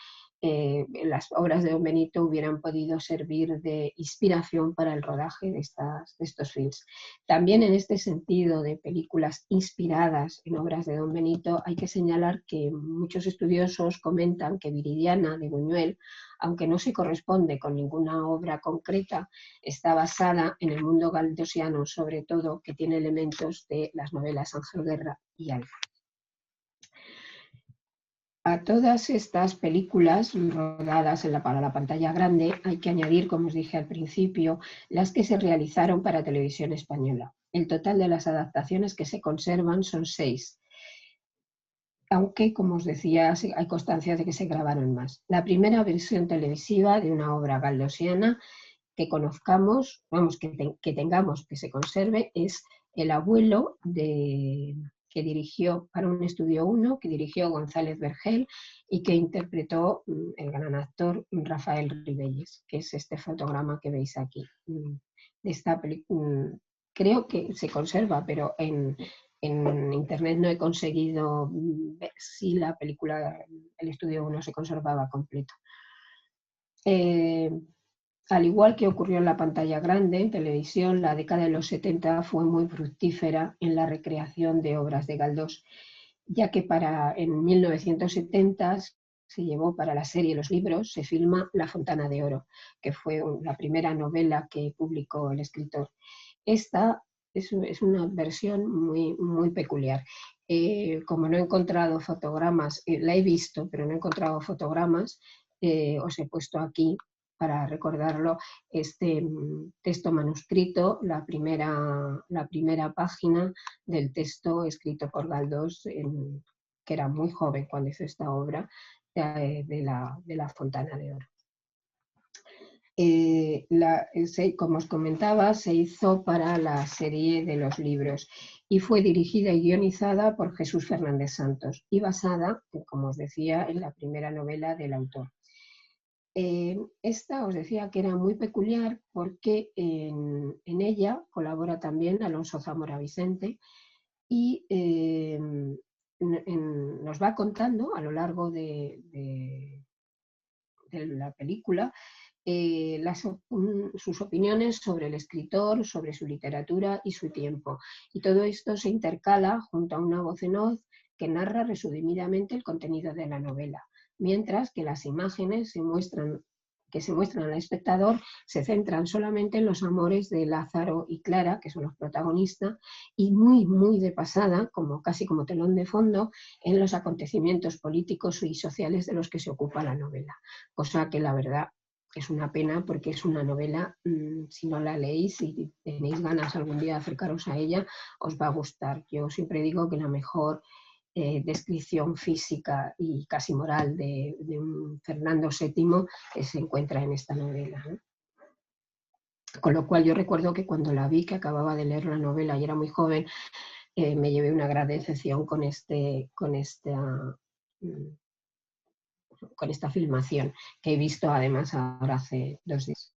las obras de Don Benito hubieran podido servir de inspiración para el rodaje de estos films. También en este sentido de películas inspiradas en obras de Don Benito, hay que señalar que muchos estudiosos comentan que Viridiana de Buñuel, aunque no se corresponde con ninguna obra concreta, está basada en el mundo galdosiano, sobre todo que tiene elementos de las novelas Ángel Guerra y Alfa. A todas estas películas rodadas para la pantalla grande hay que añadir, como os dije al principio, las que se realizaron para televisión española. El total de las adaptaciones que se conservan son 6, aunque, como os decía, hay constancia de que se grabaron más. La primera versión televisiva de una obra galdosiana que conozcamos, que tengamos, que se conserve, es El abuelo que dirigió para un Estudio 1, que dirigió González Vergel y que interpretó el gran actor Rafael Ribelles, que es este fotograma que veis aquí. Creo que se conserva, pero en internet no he conseguido ver si la película, el Estudio 1 se conservaba completo. Al igual que ocurrió en la pantalla grande, en televisión, la década de los 70 fue muy fructífera en la recreación de obras de Galdós, ya que en 1970 se llevó para la serie Los libros, se filma La Fontana de Oro, que fue la primera novela que publicó el escritor. Esta es una versión muy, muy peculiar. Como no he encontrado fotogramas, la he visto, pero no he encontrado fotogramas, os he puesto aquí, para recordarlo, este texto manuscrito, la primera página del texto escrito por Galdós, que era muy joven cuando hizo esta obra, de la Fontana de Oro. Como os comentaba, se hizo para la serie de Los libros y fue dirigida y guionizada por Jesús Fernández Santos y basada, como os decía, en la primera novela del autor. Esta os decía que era muy peculiar porque en ella colabora también Alonso Zamora Vicente y nos va contando a lo largo de la película sus opiniones sobre el escritor, sobre su literatura y su tiempo. Y todo esto se intercala junto a una voz en off que narra resumidamente el contenido de la novela, mientras que las imágenes que se muestran al espectador se centran solamente en los amores de Lázaro y Clara, que son los protagonistas, y muy, muy de pasada, casi como telón de fondo, en los acontecimientos políticos y sociales de los que se ocupa la novela. Cosa que la verdad es una pena porque es una novela, si no la leéis y si tenéis ganas algún día de acercaros a ella, os va a gustar. Yo siempre digo que la mejor descripción física y casi moral de un Fernando VII se encuentra en esta novela, ¿no? Con lo cual yo recuerdo que cuando la vi, que acababa de leer la novela y era muy joven, me llevé una gran decepción con esta con esta filmación que he visto además ahora hace 2 días.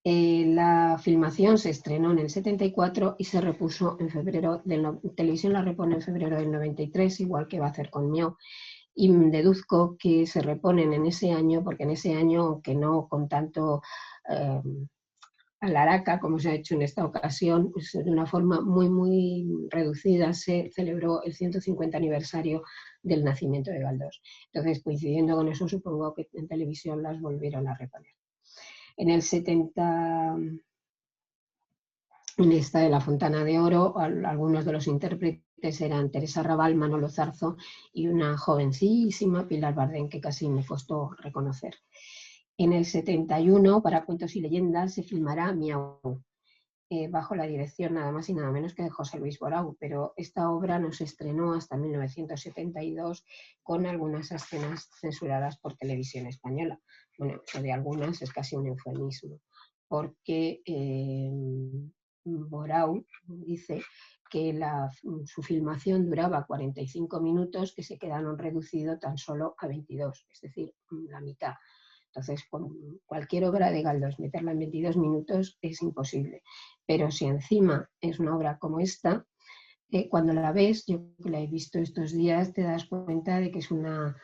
La filmación se estrenó en el 74 y se repuso en febrero televisión la repone en febrero del 93, igual que va a hacer con Miau. Y deduzco que se reponen en ese año, porque en ese año, aunque no con tanto alaraca como se ha hecho en esta ocasión, pues de una forma muy reducida, se celebró el 150 aniversario del nacimiento de Galdós. Entonces, coincidiendo con eso, supongo que en televisión las volvieron a reponer. En el 70, en esta de La Fontana de Oro, algunos de los intérpretes eran Teresa Raval, Manolo Zarzo y una jovencísima Pilar Bardén, que casi me costó reconocer. En el 71, para Cuentos y Leyendas, se filmará Miau, bajo la dirección nada más y nada menos que de José Luis Borau, pero esta obra no se estrenó hasta 1972 con algunas escenas censuradas por Televisión Española. Bueno, eso de algunas es casi un eufemismo, porque Borau dice que su filmación duraba 45 minutos, que se quedaron reducidos tan solo a 22, es decir, la mitad. Entonces, con cualquier obra de Galdós, meterla en 22 minutos es imposible. Pero si encima es una obra como esta, cuando la ves, yo que la he visto estos días, te das cuenta de que es una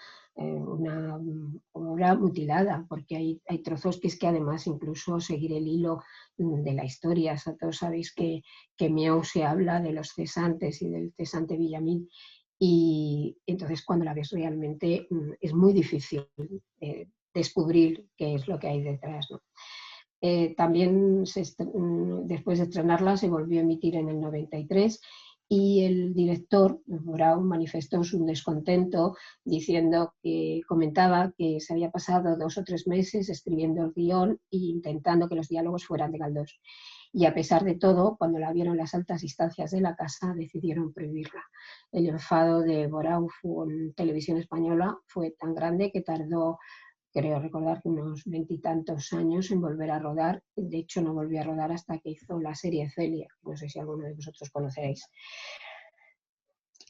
obra mutilada, porque hay trozos que es que además incluso seguir el hilo de la historia. O sea, todos sabéis que Miau se habla de los cesantes y del cesante Villamil, y entonces cuando la ves realmente es muy difícil descubrir qué es lo que hay detrás, ¿no? También después de estrenarla se volvió a emitir en el 93 y el director Borau manifestó su descontento diciendo que comentaba que se había pasado 2 o 3 meses escribiendo el guión e intentando que los diálogos fueran de Galdós. Y a pesar de todo, cuando la vieron las altas instancias de la casa, decidieron prohibirla. El enfado de Borau en Televisión Española fue tan grande que tardó, creo recordar, que unos 20 y tantos años en volver a rodar. De hecho, no volvió a rodar hasta que hizo la serie Celia. No sé si alguno de vosotros conoceréis.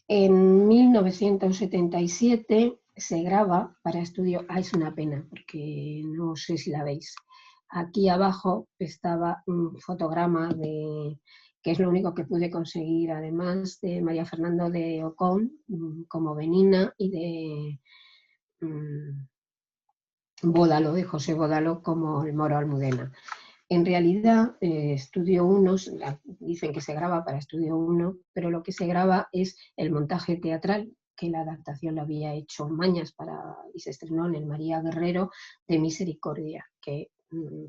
En 1977 se graba para estudio. Es una pena, porque no sé si la veis. Aquí abajo estaba un fotograma que es lo único que pude conseguir, además de María Fernando de Ocón como Benina y de Bódalo, de José Bódalo, como el Moro Almudena. En realidad, Estudio 1, dicen que se graba para Estudio 1, pero lo que se graba es el montaje teatral, que la adaptación lo había hecho Mañas y se estrenó en el María Guerrero de Misericordia, que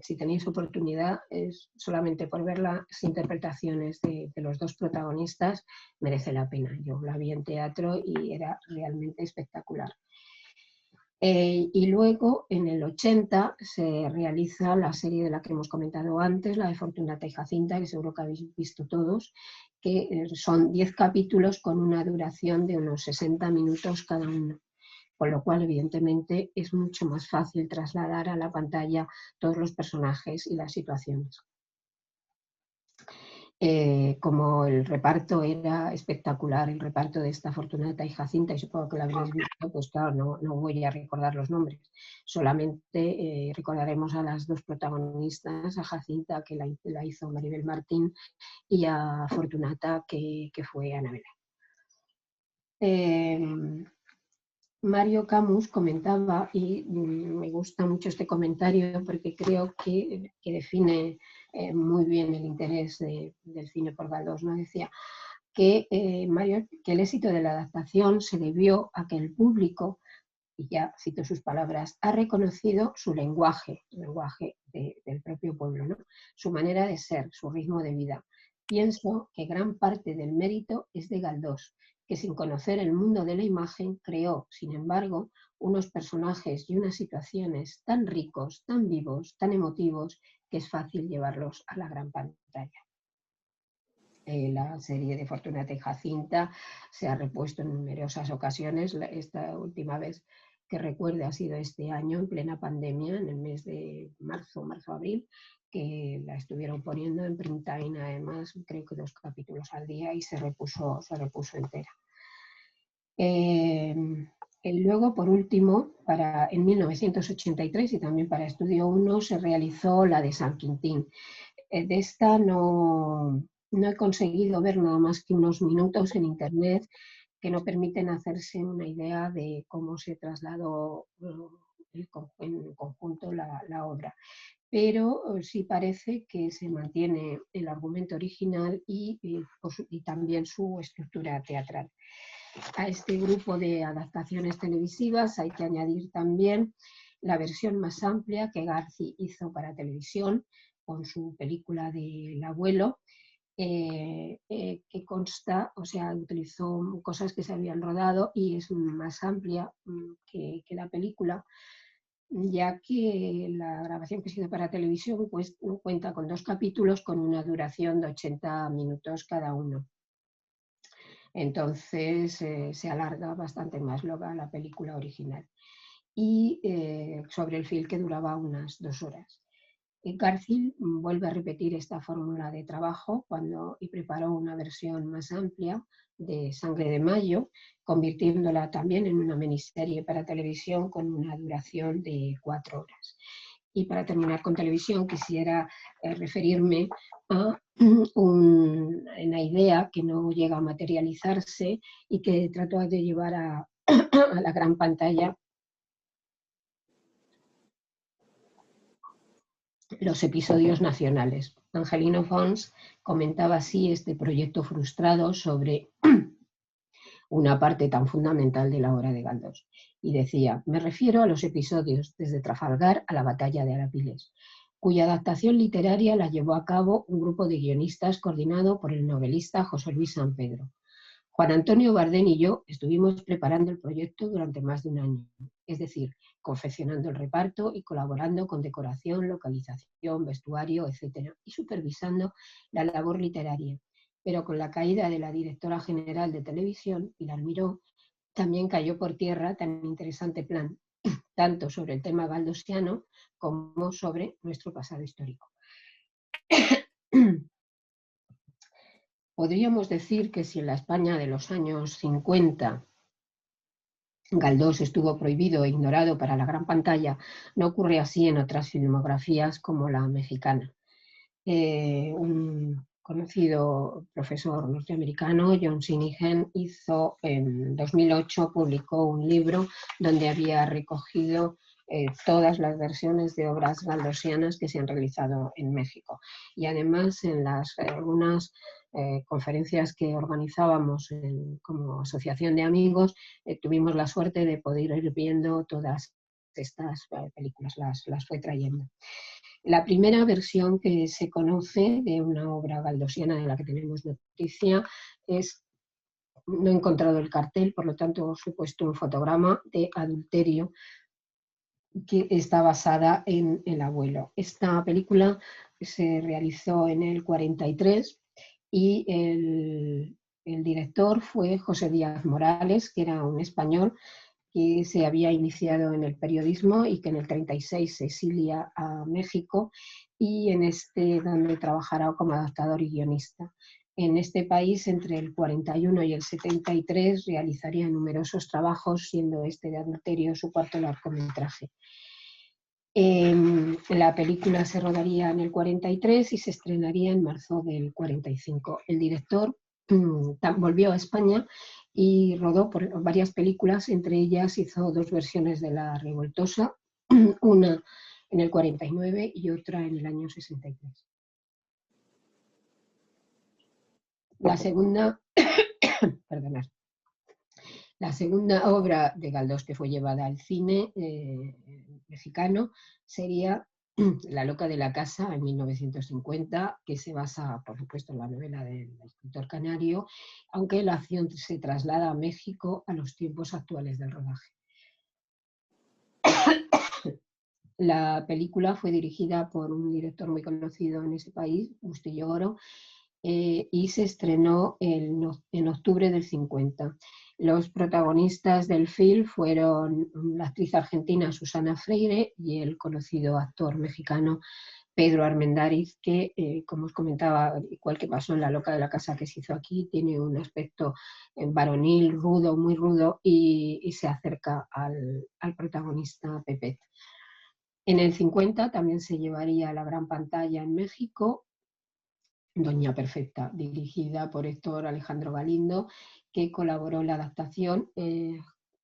si tenéis oportunidad, solamente por ver las interpretaciones de los 2 protagonistas, merece la pena. Yo la vi en teatro y era realmente espectacular. Y luego, en el 80, se realiza la serie de la que hemos comentado antes, la de Fortunata y Jacinta, que seguro que habéis visto todos, que son 10 capítulos con una duración de unos 60 minutos cada uno. Con lo cual, evidentemente, es mucho más fácil trasladar a la pantalla todos los personajes y las situaciones. Como el reparto era espectacular, el reparto de esta Fortunata y Jacinta, y supongo que lo habréis visto, pues claro, no voy a recordar los nombres, solamente recordaremos a las 2 protagonistas, a Jacinta, que la hizo Maribel Martín, y a Fortunata, que fue Ana Belén. Mario Camus comentaba, y me gusta mucho este comentario porque creo que define muy bien el interés del cine por Galdós, ¿no? Decía que el éxito de la adaptación se debió a que el público, y ya cito sus palabras, ha reconocido su lenguaje, el lenguaje del propio pueblo, ¿no? Su manera de ser, su ritmo de vida. Pienso que gran parte del mérito es de Galdós, que sin conocer el mundo de la imagen creó, sin embargo, unos personajes y unas situaciones tan ricos, tan vivos, tan emotivos, que es fácil llevarlos a la gran pantalla. La serie de Fortunata y Jacinta se ha repuesto en numerosas ocasiones. Esta última vez que recuerde ha sido este año, en plena pandemia, en el mes de marzo-abril, que la estuvieron poniendo en prime time, además, creo que 2 capítulos al día, y se repuso entera. Luego, por último, en 1983 y también para Estudio 1 se realizó la de San Quintín. De esta no he conseguido ver nada más que unos minutos en internet que no permiten hacerse una idea de cómo se trasladó en conjunto la obra. Pero sí parece que se mantiene el argumento original y también su estructura teatral. A este grupo de adaptaciones televisivas hay que añadir también la versión más amplia que Garci hizo para televisión con su película del abuelo, que consta, o sea, utilizó cosas que se habían rodado y es más amplia que la película, ya que la grabación que se hizo para televisión pues, cuenta con 2 capítulos con una duración de 80 minutos cada uno. Entonces se alarga bastante más la película original. Y sobre el film que duraba unas 2 horas. Garci vuelve a repetir esta fórmula de trabajo y preparó una versión más amplia de Sangre de Mayo, convirtiéndola también en una miniserie para televisión con una duración de 4 horas. Y para terminar con televisión quisiera referirme a una idea que no llega a materializarse y que trató de llevar a la gran pantalla los episodios nacionales. Angelino Pons comentaba así este proyecto frustrado sobre una parte tan fundamental de la obra de Galdós. Y decía, me refiero a los episodios desde Trafalgar a la batalla de Arapiles, cuya adaptación literaria la llevó a cabo un grupo de guionistas coordinado por el novelista José Luis San Pedro. Juan Antonio Bardén y yo estuvimos preparando el proyecto durante más de un año, es decir, confeccionando el reparto y colaborando con decoración, localización, vestuario, etc., y supervisando la labor literaria. Pero con la caída de la directora general de televisión, Pilar Miró, también cayó por tierra tan interesante plan, tanto sobre el tema galdosiano como sobre nuestro pasado histórico. Podríamos decir que si en la España de los años 50 Galdós estuvo prohibido e ignorado para la gran pantalla, no ocurre así en otras filmografías como la mexicana. Un conocido profesor norteamericano, John Sinigen, en 2008 publicó un libro donde había recogido todas las versiones de obras galdosianas que se han realizado en México. Y además en algunas conferencias que organizábamos como asociación de amigos, tuvimos la suerte de poder ir viendo todas estas películas, las fue trayendo. La primera versión que se conoce de una obra galdosiana de la que tenemos noticia es, no he encontrado el cartel, por lo tanto os he puesto un fotograma de Adulterio, que está basada en El abuelo. Esta película se realizó en el 43 y el director fue José Díaz Morales, que era un español que se había iniciado en el periodismo y que en el 36 se exilia a México y donde trabajará como adaptador y guionista. En este país, entre el 41 y el 73, realizaría numerosos trabajos, siendo este de Adulterio su cuarto largometraje. La película se rodaría en el 43 y se estrenaría en marzo del 45. El director volvió a España y rodó por varias películas, entre ellas hizo 2 versiones de La Revoltosa, una en el 49 y otra en el año 63. La segunda obra de Galdós que fue llevada al cine mexicano sería La loca de la casa, en 1950, que se basa, por supuesto, en la novela del escritor canario, aunque la acción se traslada a México a los tiempos actuales del rodaje. La película fue dirigida por un director muy conocido en ese país, Bustillo Oro, y se estrenó en octubre del 50. Los protagonistas del film fueron la actriz argentina Susana Freire y el conocido actor mexicano Pedro Armendáriz, que, como os comentaba, igual que pasó en La loca de la casa que se hizo aquí, tiene un aspecto varonil, rudo, muy rudo, y se acerca al protagonista Pepet. En el 50 también se llevaría a la gran pantalla en México Doña Perfecta, dirigida por Héctor Alejandro Galindo, que colaboró en la adaptación,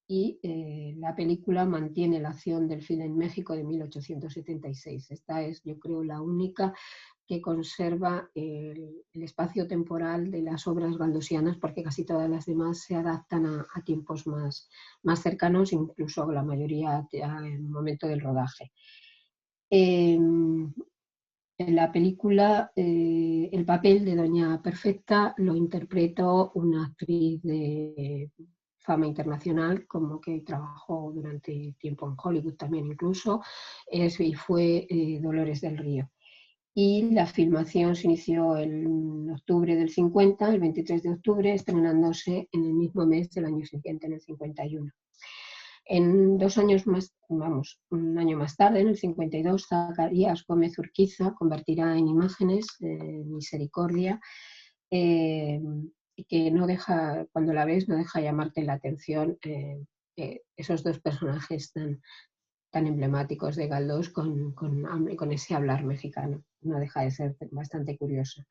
y la película mantiene la acción del film en México de 1876. Esta es, yo creo, la única que conserva el espacio temporal de las obras galdosianas, porque casi todas las demás se adaptan a tiempos más cercanos, incluso la mayoría al momento del rodaje. En la película, el papel de Doña Perfecta lo interpretó una actriz de fama internacional, como que trabajó durante tiempo en Hollywood también incluso, y fue Dolores del Río. Y la filmación se inició en octubre del 50, el 23 de octubre, estrenándose en el mismo mes del año siguiente, en el 51. En 2 años más, un año más tarde, en el 52, Zacarías Gómez Urquiza convertirá en imágenes Misericordia, que no deja, cuando la ves, no deja llamarte la atención esos dos personajes tan emblemáticos de Galdós con ese hablar mexicano. No deja de ser bastante curioso.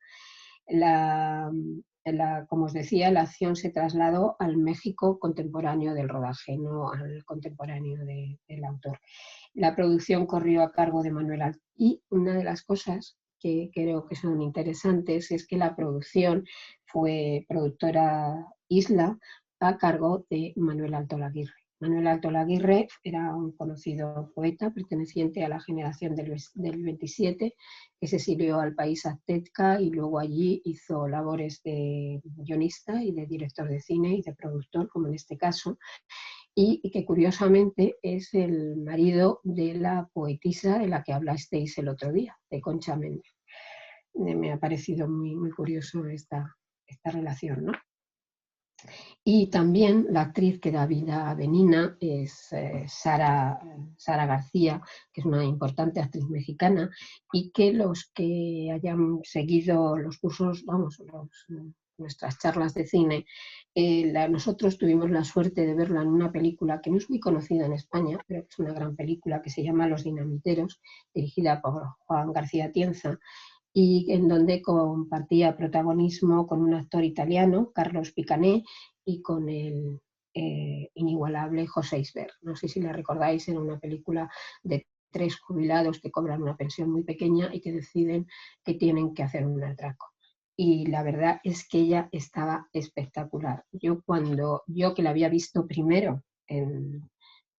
Como os decía, la acción se trasladó al México contemporáneo del rodaje, no al contemporáneo del autor. La producción corrió a cargo de Manuel Alto, y una de las cosas que creo que son interesantes es que la producción fue productora Isla a cargo de Manuel Alto Laguirre. Manuel Alto Laguirre era un conocido poeta perteneciente a la generación del 27, que se exilió al país azteca y luego allí hizo labores de guionista y de director de cine y de productor, como en este caso, y que curiosamente es el marido de la poetisa de la que hablasteis el otro día, de Concha Méndez. Me ha parecido muy, muy curioso esta relación, ¿no? Y también la actriz que da vida a Benina es Sara García, que es una importante actriz mexicana, y que los que hayan seguido los cursos, nuestras charlas de cine, nosotros tuvimos la suerte de verla en una película que no es muy conocida en España, pero que es una gran película, que se llama Los Dinamiteros, dirigida por Juan García Tienza, y en donde compartía protagonismo con un actor italiano, Carlos Picané, y con el inigualable José Isbert. No sé si la recordáis, en una película de 3 jubilados que cobran una pensión muy pequeña y que deciden que tienen que hacer un atraco. Y la verdad es que ella estaba espectacular. Yo que la había visto primero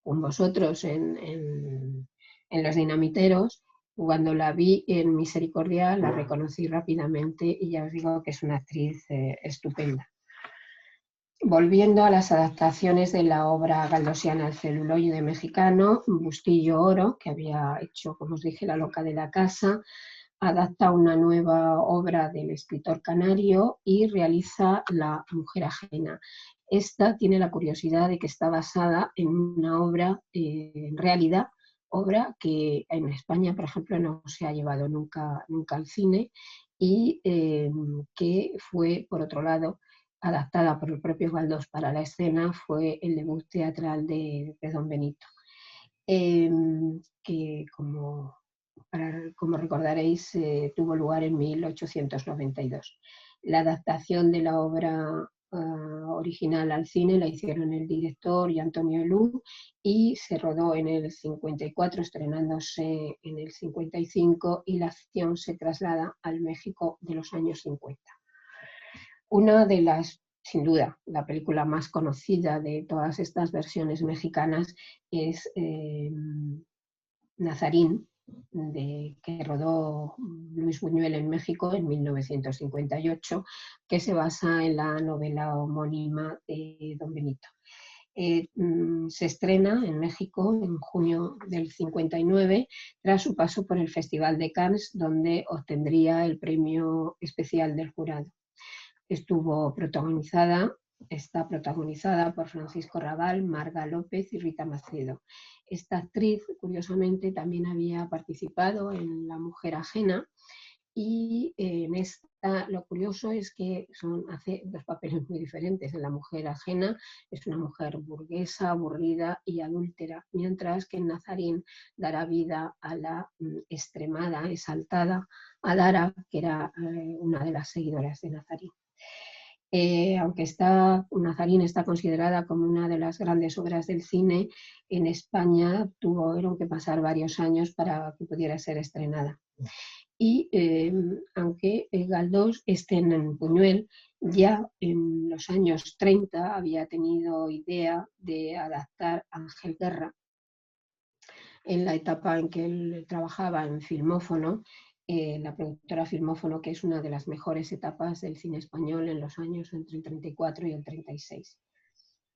con vosotros en Los Dinamiteros, cuando la vi en Misericordia la reconocí rápidamente y ya os digo que es una actriz estupenda. Volviendo a las adaptaciones de la obra galdosiana al celuloide mexicano, Bustillo Oro, que había hecho, como os dije, La loca de la casa, adapta una nueva obra del escritor canario y realiza La mujer ajena. Esta tiene la curiosidad de que está basada en una obra, en realidad, obra que en España, por ejemplo, no se ha llevado nunca al cine, y que fue, por otro lado, adaptada por el propio Galdós para la escena. Fue el debut teatral de Don Benito, que como recordaréis tuvo lugar en 1892. La adaptación de la obra original al cine la hicieron el director y Antonio Elú, y se rodó en el 54, estrenándose en el 55, y la acción se traslada al México de los años 50. Una de las, sin duda, la película más conocida de todas estas versiones mexicanas es Nazarín, que rodó Luis Buñuel en México en 1958, que se basa en la novela homónima de Don Benito. Se estrena en México en junio del 59, tras su paso por el Festival de Cannes, donde obtendría el premio especial del jurado. Estuvo protagonizada está protagonizada por Francisco Rabal, Marga López y Rita Macedo. Esta actriz, curiosamente, también había participado en La mujer ajena, y en esta lo curioso es que hace dos papeles muy diferentes. En La mujer ajena es una mujer burguesa, aburrida y adúltera, mientras que en Nazarín dará vida a la extremada, exaltada Adara, que era una de las seguidoras de Nazarín. Aunque Nazarín está considerada como una de las grandes obras del cine, en España tuvieron que pasar varios años para que pudiera ser estrenada. Y aunque Galdós esté en Buñuel, ya en los años 30 había tenido idea de adaptar a Ángel Guerra en la etapa en que él trabajaba en Filmófono, la productora Filmófono, que es una de las mejores etapas del cine español en los años entre el 34 y el 36.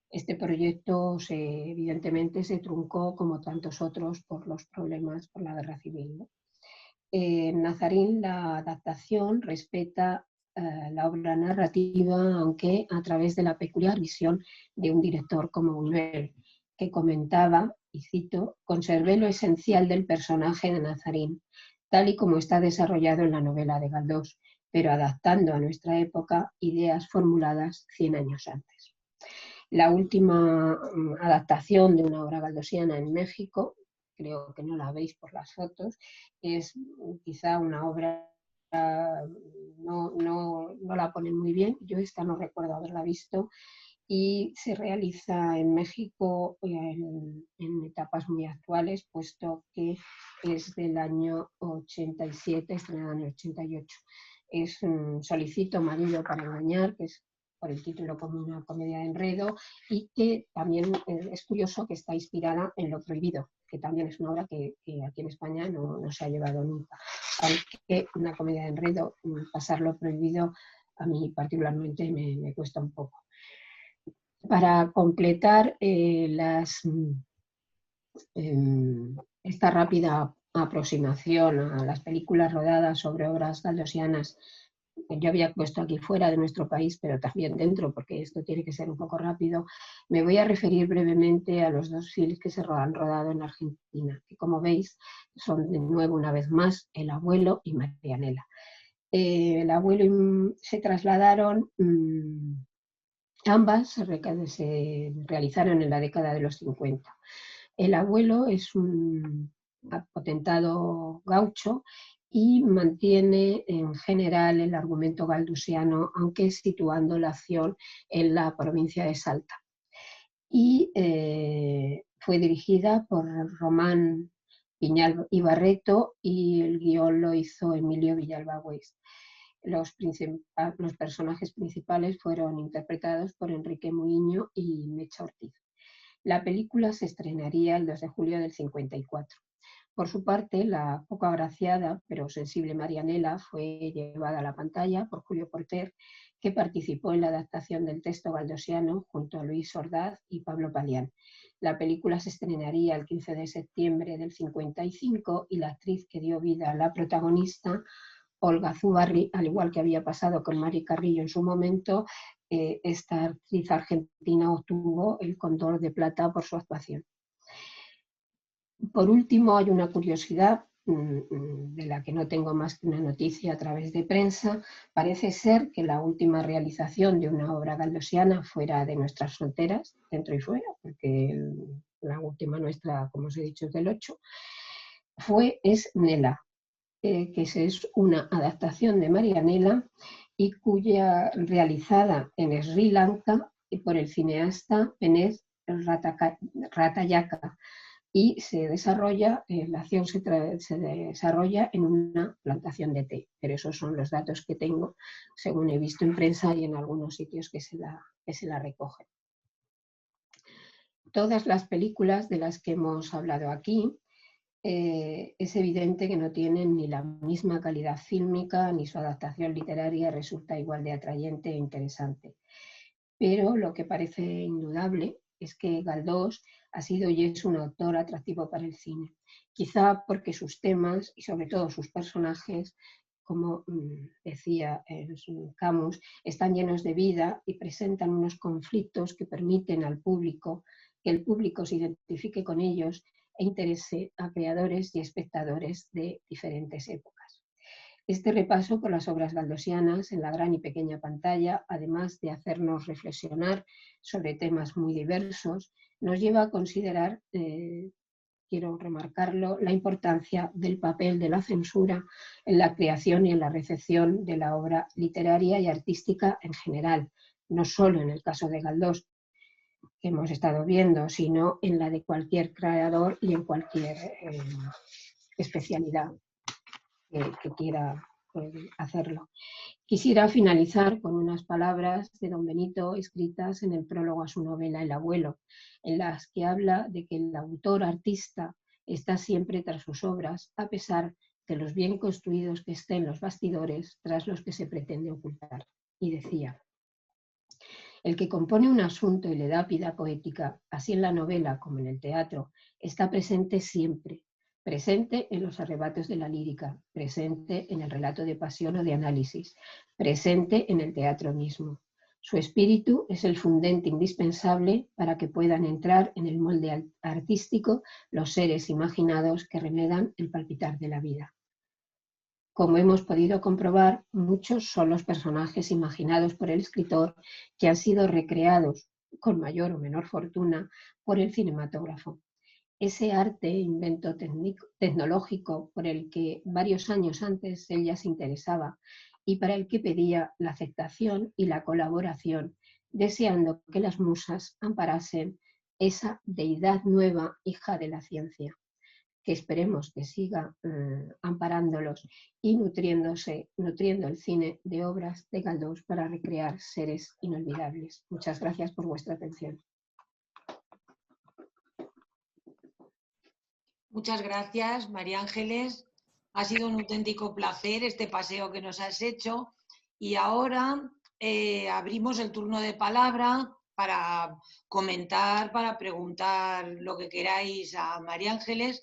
Este proyecto evidentemente se truncó, como tantos otros, por los problemas por la guerra civil, ¿no? En Nazarín la adaptación respeta la obra narrativa, aunque a través de la peculiar visión de un director como Buñuel, que comentaba, y cito: «Conservé lo esencial del personaje de Nazarín, tal y como está desarrollado en la novela de Galdós, pero adaptando a nuestra época ideas formuladas 100 años antes». La última adaptación de una obra galdosiana en México, creo que no la veis por las fotos, es quizá una obra, no la ponen muy bien, yo esta no recuerdo haberla visto, y se realiza en México en etapas muy actuales, puesto que es del año 87, estrenada en el 88. Es Solicito marido para engañar, que es por el título como una comedia de enredo, y que también es curioso que está inspirada en Lo prohibido, que también es una obra que aquí en España no se ha llevado nunca. Aunque una comedia de enredo, pasar Lo prohibido, a mí particularmente me cuesta un poco. Para completar esta rápida aproximación a las películas rodadas sobre obras galdosianas, que yo había puesto aquí fuera de nuestro país, pero también dentro, porque esto tiene que ser un poco rápido, me voy a referir brevemente a los dos films que se han rodado en Argentina, que como veis son de nuevo una vez más El abuelo y Marianela. El abuelo se trasladaron... Ambas se realizaron en la década de los 50. El abuelo es un potentado gaucho y mantiene en general el argumento galdusiano, aunque situando la acción en la provincia de Salta. Y fue dirigida por Román Piñal y Barreto, y el guión lo hizo Emilio Villalba Weiss. Los personajes principales fueron interpretados por Enrique Muiño y Mecha Ortiz. La película se estrenaría el 2 de julio del 54. Por su parte, la poco agraciada pero sensible Marianela fue llevada a la pantalla por Julio Porter, que participó en la adaptación del texto galdosiano junto a Luis Ordaz y Pablo Palián. La película se estrenaría el 15 de septiembre del 55 y la actriz que dio vida a la protagonista, Olga Zubarry, al igual que había pasado con Mari Carrillo en su momento, esta actriz argentina obtuvo el Cóndor de Plata por su actuación. Por último, hay una curiosidad de la que no tengo más que una noticia a través de prensa. Parece ser que la última realización de una obra galdosiana fuera de nuestras fronteras, dentro y fuera, porque la última nuestra, como os he dicho, es del 8, es Nela, que es una adaptación de Marianela y cuya realizada en Sri Lanka y por el cineasta Penet Ratayaka, y se desarrolla, la acción se desarrolla en una plantación de té, pero esos son los datos que tengo según he visto en prensa y en algunos sitios que se la recogen. Todas las películas de las que hemos hablado aquí, es evidente que no tienen ni la misma calidad fílmica ni su adaptación literaria resulta igual de atrayente e interesante. Pero lo que parece indudable es que Galdós ha sido y es un autor atractivo para el cine, quizá porque sus temas y sobre todo sus personajes como decía Camus, están llenos de vida y presentan unos conflictos que permiten al público que el público se identifique con ellos e interese a creadores y espectadores de diferentes épocas. Este repaso por las obras galdosianas en la gran y pequeña pantalla, además de hacernos reflexionar sobre temas muy diversos, nos lleva a considerar, quiero remarcarlo, la importancia del papel de la censura en la creación y en la recepción de la obra literaria y artística en general, no solo en el caso de Galdós, que hemos estado viendo, sino en la de cualquier creador y en cualquier especialidad que quiera hacerlo. Quisiera finalizar con unas palabras de don Benito escritas en el prólogo a su novela El abuelo, en las que habla de que el autor artista está siempre tras sus obras, a pesar de los bien construidos que estén los bastidores tras los que se pretende ocultar. Y decía: el que compone un asunto y le da vida poética, así en la novela como en el teatro, está presente siempre, presente en los arrebatos de la lírica, presente en el relato de pasión o de análisis, presente en el teatro mismo. Su espíritu es el fundente indispensable para que puedan entrar en el molde artístico los seres imaginados que remedan el palpitar de la vida. Como hemos podido comprobar, muchos son los personajes imaginados por el escritor que han sido recreados, con mayor o menor fortuna, por el cinematógrafo. Ese arte, invento tecnológico por el que varios años antes él ya se interesaba y para el que pedía la aceptación y la colaboración, deseando que las musas amparasen esa deidad nueva, hija de la ciencia, que esperemos que siga amparándolos y nutriendo el cine de obras de Galdós para recrear seres inolvidables. Muchas gracias por vuestra atención. Muchas gracias, María Ángeles. Ha sido un auténtico placer este paseo que nos has hecho. Y ahora abrimos el turno de palabra para comentar, para preguntar lo que queráis a María Ángeles.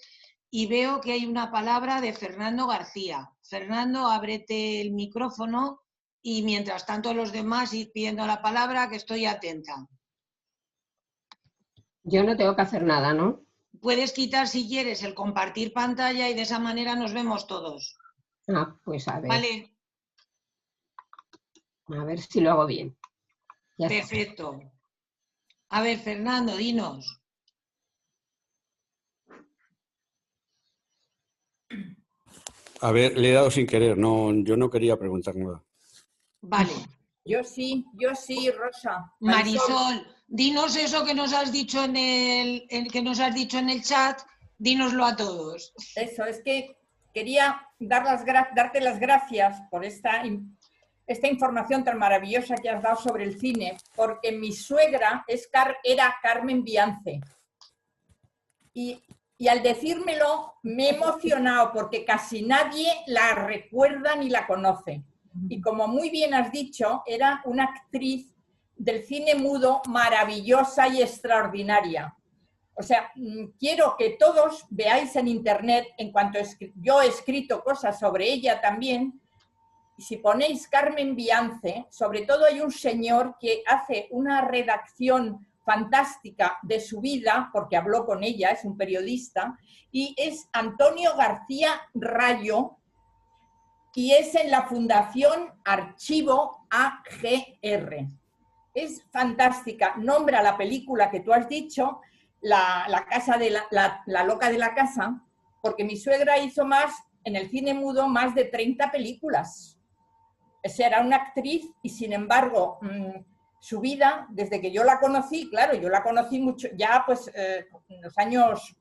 Y veo que hay una palabra de Fernando García. Fernando, ábrete el micrófono y mientras tanto los demás ir pidiendo la palabra, que estoy atenta. Yo no tengo que hacer nada, ¿no? Puedes quitar si quieres el compartir pantalla y de esa manera nos vemos todos. Ah, pues a ver. Vale. A ver si lo hago bien. Ya Perfecto. Está. A ver, Fernando, dinos. A ver, le he dado sin querer, no, yo no quería preguntar nada. Vale. Yo sí, Rosa. Marisol, dinos eso que nos has dicho en el chat, dínoslo a todos. Eso, es que quería darte las gracias por esta información tan maravillosa que has dado sobre el cine, porque mi suegra era Carmen Biance. Y al decírmelo me he emocionado porque casi nadie la recuerda ni la conoce. Y como muy bien has dicho, era una actriz del cine mudo maravillosa y extraordinaria. O sea, quiero que todos veáis en internet, en cuanto yo he escrito cosas sobre ella también, y si ponéis Carmen Biance, sobre todo hay un señor que hace una redacción fantástica de su vida, porque habló con ella, es un periodista, y es Antonio García Rayo, y es en la Fundación Archivo AGR. Es fantástica, nombra la película que tú has dicho, la casa de la loca de la casa, porque mi suegra hizo en el cine mudo más de 30 películas. O sea, era una actriz y sin embargo su vida, desde que yo la conocí, claro, yo la conocí mucho, ya pues en los años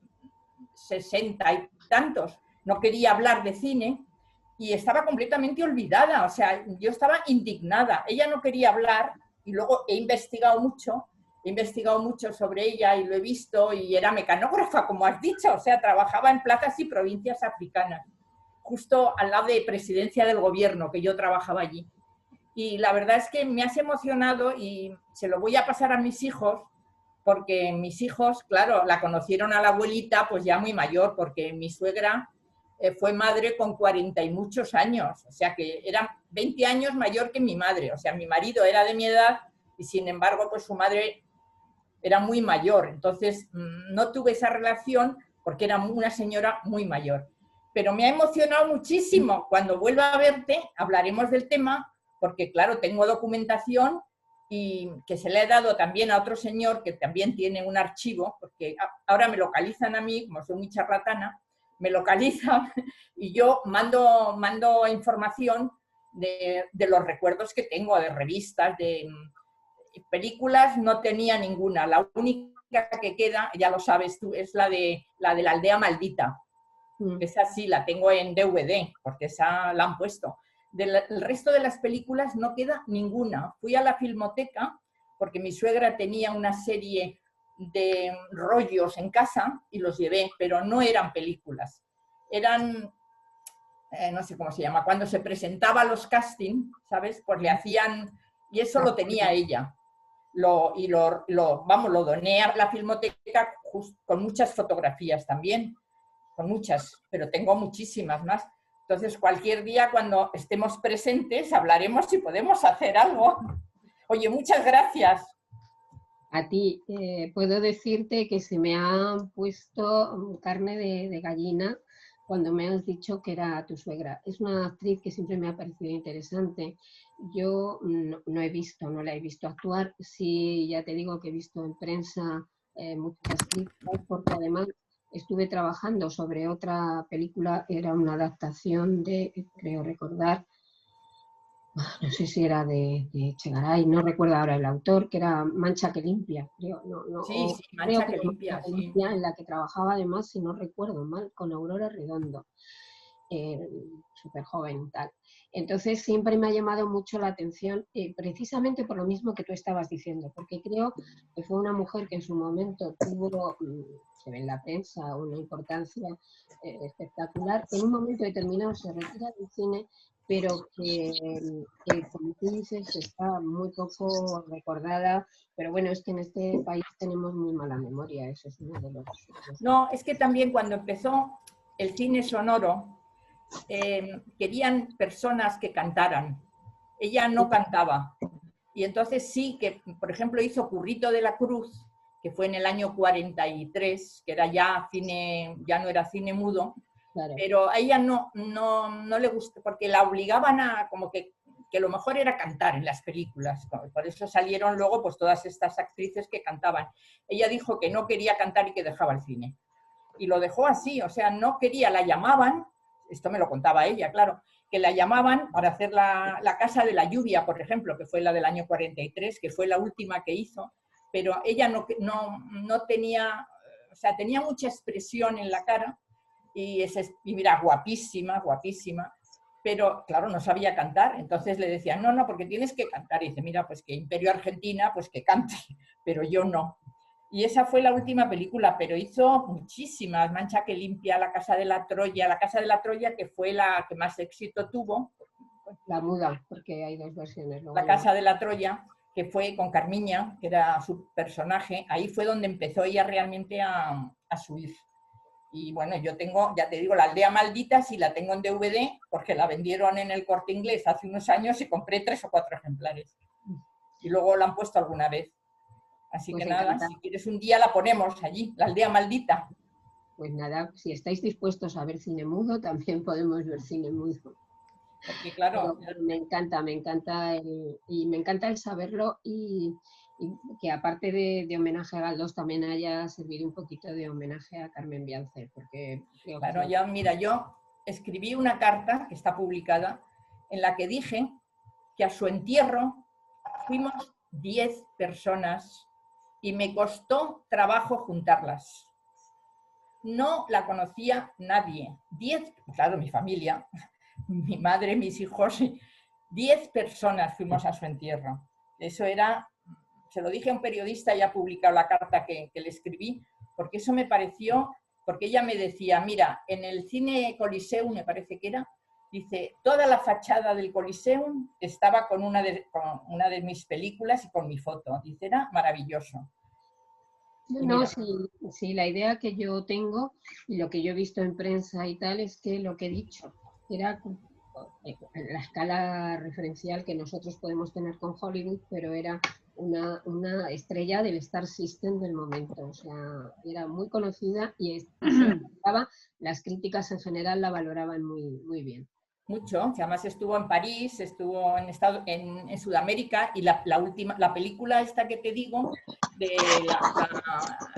60 y tantos, no quería hablar de cine y estaba completamente olvidada, o sea, yo estaba indignada, ella no quería hablar y luego he investigado mucho sobre ella y lo he visto y era mecanógrafa, como has dicho, o sea, trabajaba en plazas y provincias africanas, justo al lado de Presidencia del Gobierno, que yo trabajaba allí. Y la verdad es que me has emocionado y se lo voy a pasar a mis hijos, porque mis hijos, claro, la conocieron a la abuelita pues ya muy mayor, porque mi suegra fue madre con 40 y muchos años, o sea que era 20 años mayor que mi madre, o sea, mi marido era de mi edad y sin embargo pues su madre era muy mayor, entonces no tuve esa relación porque era una señora muy mayor. Pero me ha emocionado muchísimo. Cuando vuelva a verte, hablaremos del tema, porque claro, tengo documentación y que se le he dado también a otro señor que también tiene un archivo, porque ahora me localizan a mí, como soy muy charlatana, me localizan y yo mando información de los recuerdos que tengo, de revistas, de películas, no tenía ninguna. La única que queda, ya lo sabes tú, es la de la aldea maldita. Esa sí, la tengo en DVD, porque esa la han puesto. El resto de las películas no queda ninguna. Fui a la Filmoteca, porque mi suegra tenía una serie de rollos en casa y los llevé, pero no eran películas. Eran, no sé cómo se llama, cuando se presentaba los castings, ¿sabes? Pues le hacían, y eso lo tenía ella. Lo doné a la Filmoteca con muchas fotografías también. Con muchas, pero tengo muchísimas más. Entonces, cualquier día cuando estemos presentes hablaremos si podemos hacer algo. Oye, muchas gracias. A ti, puedo decirte que se me ha puesto carne de gallina cuando me has dicho que era tu suegra. Es una actriz que siempre me ha parecido interesante. Yo no la he visto actuar. Sí, ya te digo que he visto en prensa muchas críticas, porque además estuve trabajando sobre otra película, era una adaptación de, creo recordar, no sé si era de Echegaray, no recuerdo ahora el autor, que era Mancha que limpia, creo, Sí, Mancha que limpia, sí. En la que trabajaba además, si no recuerdo mal, con Aurora Redondo, súper joven y tal. Entonces siempre me ha llamado mucho la atención, precisamente por lo mismo que tú estabas diciendo, porque creo que fue una mujer que en su momento tuvo, se ve en la prensa, una importancia espectacular, que en un momento determinado se retira del cine, pero que como tú dices, está muy poco recordada, pero bueno, es que en este país tenemos muy mala memoria, eso es uno de los... No, es que también cuando empezó el cine sonoro, querían personas que cantaran. Ella no cantaba. Y entonces sí que, por ejemplo, hizo Currito de la Cruz, que fue en el año 43, que era ya cine, ya no era cine mudo, claro. Pero a ella no le gustó, porque la obligaban a, como que lo mejor era cantar en las películas. Por eso salieron luego pues todas estas actrices que cantaban. Ella dijo que no quería cantar y que dejaba el cine. Y lo dejó así, o sea, no quería, la llamaban, esto me lo contaba ella, claro, que la llamaban para hacer la Casa de la Lluvia, por ejemplo, que fue la del año 43, que fue la última que hizo, pero ella no tenía, o sea, tenía mucha expresión en la cara y mira, guapísima, guapísima, pero claro, no sabía cantar, entonces le decían, no, porque tienes que cantar, y dice, mira, pues que Imperio Argentina, pues que cante, pero yo no. Y esa fue la última película, pero hizo muchísimas, Mancha que limpia, La Casa de la Troya, que fue la que más éxito tuvo. La muda, porque hay dos versiones. La Casa de la Troya, que fue con Carmiña, que era su personaje, ahí fue donde empezó ella realmente a subir. Y bueno, yo tengo, ya te digo, La Aldea Maldita, sí la tengo en DVD, porque la vendieron en el Corte Inglés hace unos años y compré 3 o 4 ejemplares. Y luego la han puesto alguna vez. Así pues que nada, si quieres un día la ponemos allí, La Aldea Maldita. Pues nada, si estáis dispuestos a ver cine mudo, también podemos ver cine mudo. Porque claro... Pero me encanta el saberlo y que aparte de homenaje a Galdós también haya servido un poquito de homenaje a Carmen Biancer. Porque creo claro, que... mira, yo escribí una carta que está publicada en la que dije que a su entierro fuimos 10 personas y me costó trabajo juntarlas. No la conocía nadie. 10, claro, mi familia, mi madre, mis hijos, 10 personas fuimos a su entierro. Eso era, se lo dije a un periodista y ha publicado la carta que le escribí, porque eso me pareció, porque ella me decía, mira, en el cine Coliseum, me parece que era, dice, toda la fachada del Coliseum estaba con una de mis películas y con mi foto. Dice, era maravilloso. Y No, mira, sí, la idea que yo tengo y lo que yo he visto en prensa y tal es que lo que he dicho era la escala referencial que nosotros podemos tener con Hollywood, pero era una estrella del Star System del momento, o sea, era muy conocida y las críticas en general la valoraban muy bien. mucho, que además estuvo en París, estuvo en Sudamérica, y la película esta que te digo, de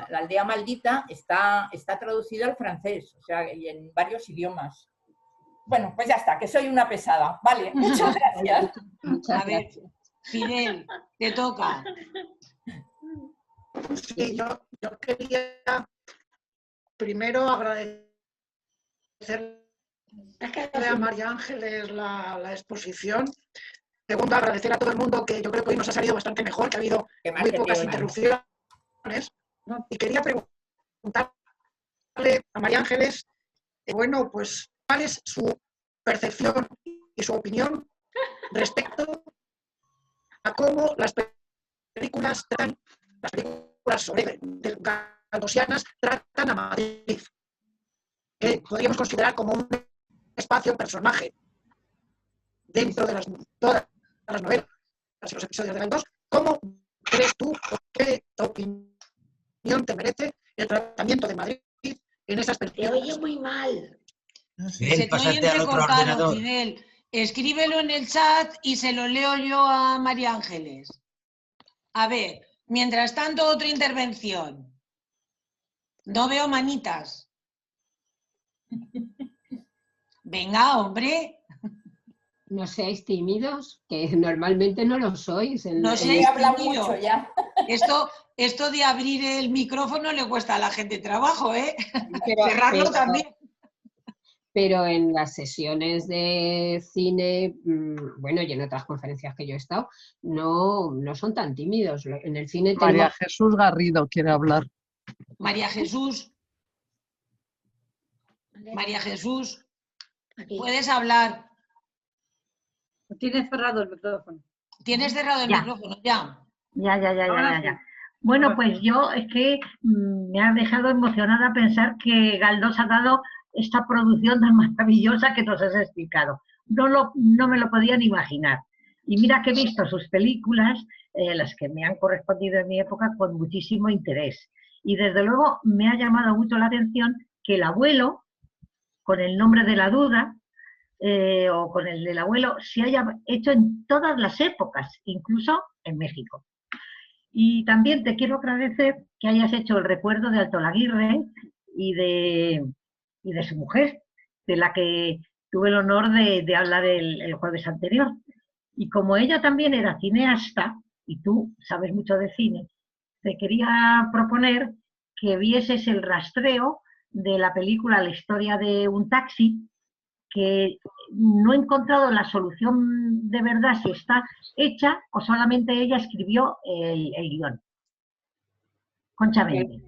la aldea maldita, está traducida al francés, o sea, y en varios idiomas. Bueno, pues ya está, que soy una pesada. Vale, muchas gracias. Muchas A ver, gracias. Fidel, te toca. Sí, yo quería primero agradecerle a María Ángeles la exposición. Segundo, agradecer a todo el mundo, que yo creo que hoy nos ha salido bastante mejor, que ha habido Qué más muy que pocas te oigo. interrupciones, ¿no? Y quería preguntarle a María Ángeles, bueno, pues, ¿cuál es su percepción y su opinión respecto a cómo las películas sobre galdosianas tratan a Madrid, que podríamos considerar como un espacio, un personaje dentro de todas las novelas y los episodios de Galdós? ¿Cómo crees tú, o qué opinión te merece el tratamiento de Madrid en esas películas? Te oye muy mal. Se te oye entrecortado, Fidel. Escríbelo en el chat y se lo leo yo a María Ángeles. A ver, mientras tanto, otra intervención. No veo manitas. Venga, hombre. No seáis tímidos, que normalmente no lo sois. No Sí, seáis habla tímidos. mucho ya. Esto de abrir el micrófono le cuesta a la gente trabajo, ¿eh? Pero- Cerrarlo pero- también. Pero en las sesiones de cine, bueno, y en otras conferencias que yo he estado, no son tan tímidos. En el cine María tenemos... Jesús Garrido quiere hablar. María Jesús. María Jesús, Aquí. puedes hablar. Tienes cerrado el micrófono. Tienes cerrado el Ya. micrófono, ya. Ya. Bueno, pues yo es que me ha dejado emocionada pensar que Galdós ha dado esta producción tan maravillosa que nos has explicado. No me lo podía ni imaginar. Y mira que he visto sus películas, las que me han correspondido en mi época, con muchísimo interés. Y desde luego me ha llamado mucho la atención que el abuelo, con el nombre de la duda, o con el del abuelo, se haya hecho en todas las épocas, incluso en México. Y también te quiero agradecer que hayas hecho el recuerdo de Alto Laguirre y de su mujer, de la que tuve el honor de hablar el jueves anterior. Y como ella también era cineasta, y tú sabes mucho de cine, te quería proponer que vieses el rastreo de la película La historia de un taxi, que no he encontrado la solución de verdad si está hecha o solamente ella escribió el guión. Concha Méndez.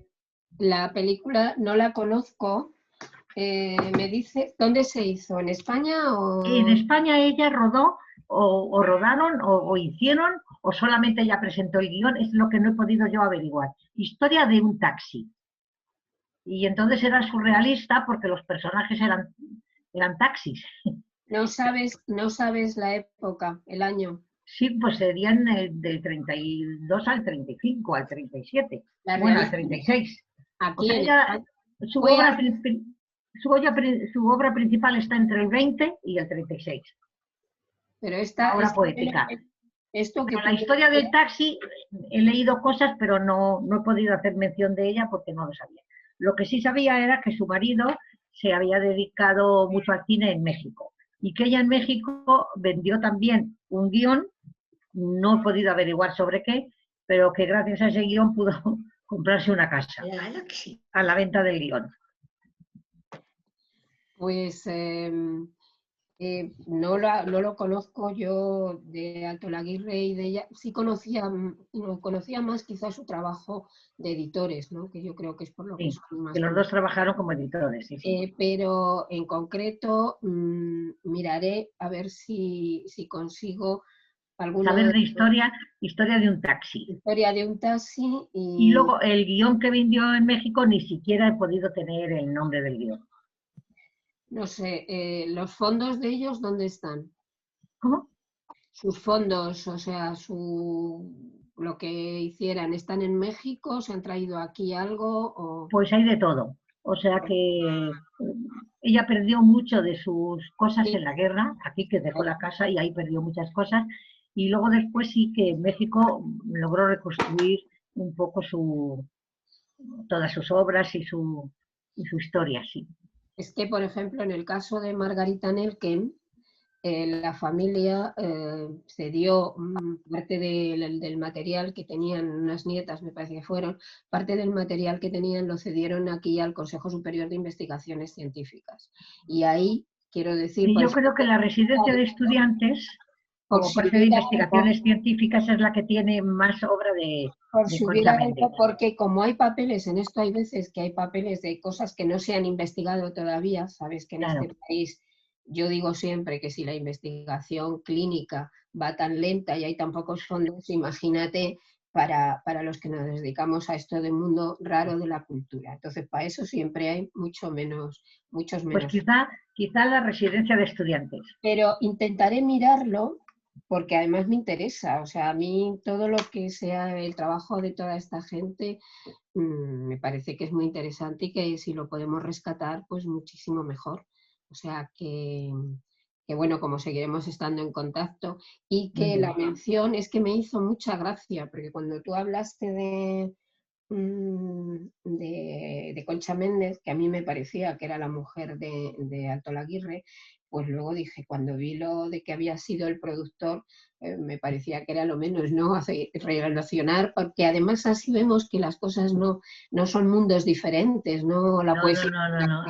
La película no la conozco. Me dice, ¿dónde se hizo? ¿En España o...? En España ella rodó o rodaron o hicieron o solamente ella presentó el guión, es lo que no he podido yo averiguar. Historia de un taxi. Y entonces era surrealista porque los personajes eran taxis. No sabes la época, el año. Sí, pues serían del 32 al 35, al 37, bueno, al 36. Aquí O sea, ella, su obra principal está entre el 20 y el 36. Pero esta obra poética. Esto que la historia del taxi, he leído cosas, pero no he podido hacer mención de ella porque no lo sabía. Lo que sí sabía era que su marido se había dedicado mucho al cine en México y que ella en México vendió también un guión, no he podido averiguar sobre qué, pero que gracias a ese guión pudo comprarse una casa a la venta del guión. Pues no lo conozco yo de Alto Laguirre y de ella. Sí conocía más quizás su trabajo de editores, ¿no? Que yo creo que es por lo que son más... Que los dos trabajaron como editores. Sí. Pero en concreto miraré a ver si consigo Saber de historia de un taxi. Historia de un taxi Y luego el guión que vendió en México ni siquiera he podido tener el nombre del guión. No sé, ¿los fondos de ellos dónde están? ¿Cómo? Sus fondos, o sea, lo que hicieran, ¿están en México? ¿Se han traído aquí algo? O... Pues hay de todo. O sea que ella perdió mucho de sus cosas en la guerra, aquí que dejó la casa y ahí perdió muchas cosas. Y luego después sí que en México logró reconstruir un poco todas sus obras y su historia, sí. Es que, por ejemplo, en el caso de Margarita Nelken, la familia cedió parte del material que tenían, unas nietas me parece que fueron, parte del material que tenían lo cedieron aquí al Consejo Superior de Investigaciones Científicas. Y ahí, quiero decir... Y yo creo que la residencia de estudiantes, como parte de investigaciones científicas, es la que tiene más obra de Concha Méndez. Porque como hay papeles, en esto hay veces que hay papeles de cosas que no se han investigado todavía, sabes que en este país... Yo digo siempre que si la investigación clínica va tan lenta y hay tan pocos fondos, imagínate para los que nos dedicamos a esto del mundo raro de la cultura. Entonces, para eso siempre hay muchos menos. Pues quizá la residencia de estudiantes. Pero intentaré mirarlo porque además me interesa. O sea, a mí todo lo que sea el trabajo de toda esta gente me parece que es muy interesante y que si lo podemos rescatar, pues muchísimo mejor. O sea que bueno, como seguiremos estando en contacto y que la mención es que me hizo mucha gracia, porque cuando tú hablaste de Concha Méndez, que a mí me parecía que era la mujer de Alto Laguirre, pues luego dije, cuando vi lo de que había sido el productor, me parecía que era lo menos, ¿no? Relacionar, porque además así vemos que las cosas no son mundos diferentes, ¿no? La poesía. No.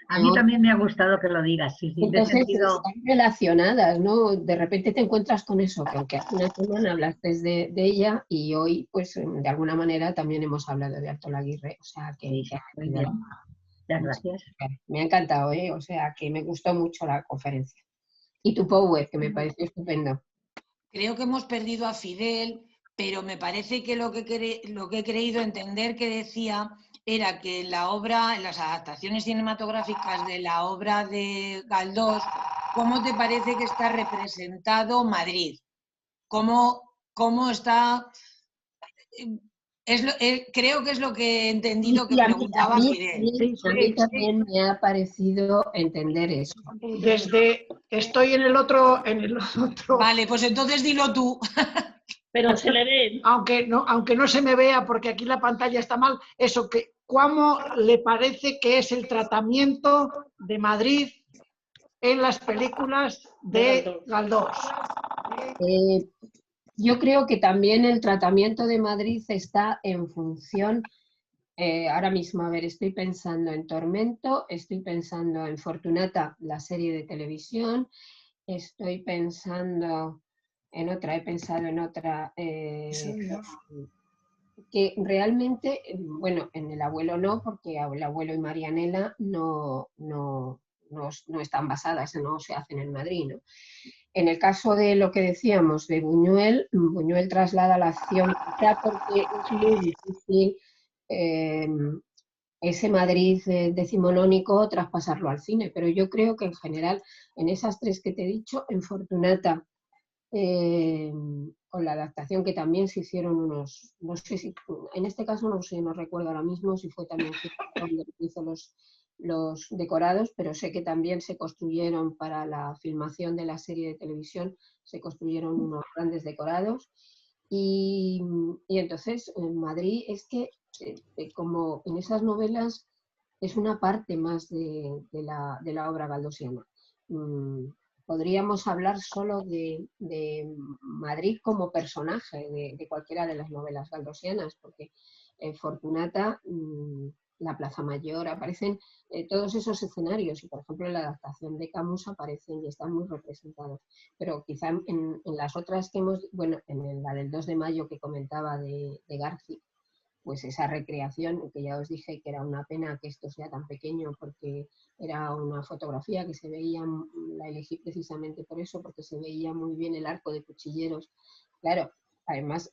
A mí también me ha gustado que lo digas. Sí, entonces están relacionadas, ¿no? De repente te encuentras con eso, que aunque hace una semana hablaste de ella y hoy, pues de alguna manera también hemos hablado de Alto Laguirre, o sea que... Muy bien. Muchas gracias. Me ha encantado, o sea que me gustó mucho la conferencia. Y tu power, que me pareció estupendo. Creo que hemos perdido a Fidel, pero me parece que lo que he creído entender que decía era que en las adaptaciones cinematográficas de la obra de Galdós, ¿cómo te parece que está representado Madrid? ¿Cómo está...? Creo que es lo que he entendido que preguntaba Fidel. A mí también me ha parecido entender eso. Estoy en el otro... Vale, pues entonces dilo tú. Pero se le ve. Aunque no se me vea porque aquí la pantalla está mal, eso, ¿cómo le parece que es el tratamiento de Madrid en las películas de Galdós? Yo creo que también el tratamiento de Madrid está en función, ahora mismo, a ver, estoy pensando en Tormento, estoy pensando en Fortunata, la serie de televisión, estoy pensando en otra, que realmente, bueno, en El abuelo no, porque El abuelo y Marianela no están basadas, no se hacen en Madrid, ¿no? En el caso de lo que decíamos de Buñuel, Buñuel traslada la acción quizá porque es muy difícil ese Madrid decimonónico traspasarlo al cine, pero yo creo que en general en esas tres que te he dicho, en Fortunata, con la adaptación que también se hicieron unos, no sé si, en este caso no sé, no recuerdo ahora mismo si fue también donde hizo los decorados, pero sé que también se construyeron para la filmación de la serie de televisión, se construyeron unos grandes decorados y entonces en Madrid es que como en esas novelas es una parte más de la obra galdosiana. Podríamos hablar solo de Madrid como personaje de cualquiera de las novelas galdosianas, porque en Fortunata, la Plaza Mayor, aparecen todos esos escenarios y, por ejemplo, en la adaptación de Camus aparecen y están muy representados. Pero quizá en las otras que hemos, bueno, en la del 2 de mayo que comentaba de Garci, pues esa recreación, que ya os dije que era una pena que esto sea tan pequeño, porque era una fotografía que se veía, la elegí precisamente por eso, porque se veía muy bien el arco de cuchilleros. Claro, además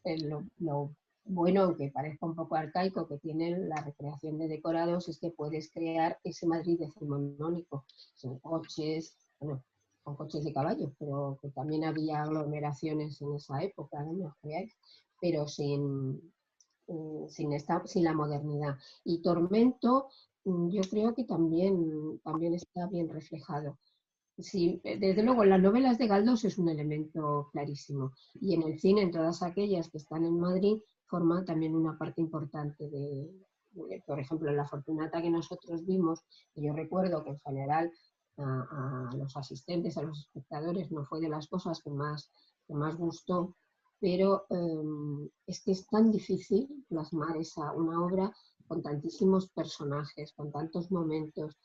lo bueno, aunque parezca un poco arcaico, que tiene la recreación de decorados, es que puedes crear ese Madrid decimonónico, sin coches, bueno, con coches de caballos, pero que también había aglomeraciones en esa época, ¿no? Pero sin la modernidad. Y Tormento, yo creo que también está bien reflejado. Sí, desde luego, en las novelas de Galdós es un elemento clarísimo. Y en el cine, en todas aquellas que están en Madrid, forma también una parte importante por ejemplo, en La Fortunata que nosotros vimos, y yo recuerdo que en general a los asistentes, a los espectadores, no fue de las cosas que más gustó, pero es que es tan difícil plasmar una obra con tantísimos personajes, con tantos momentos,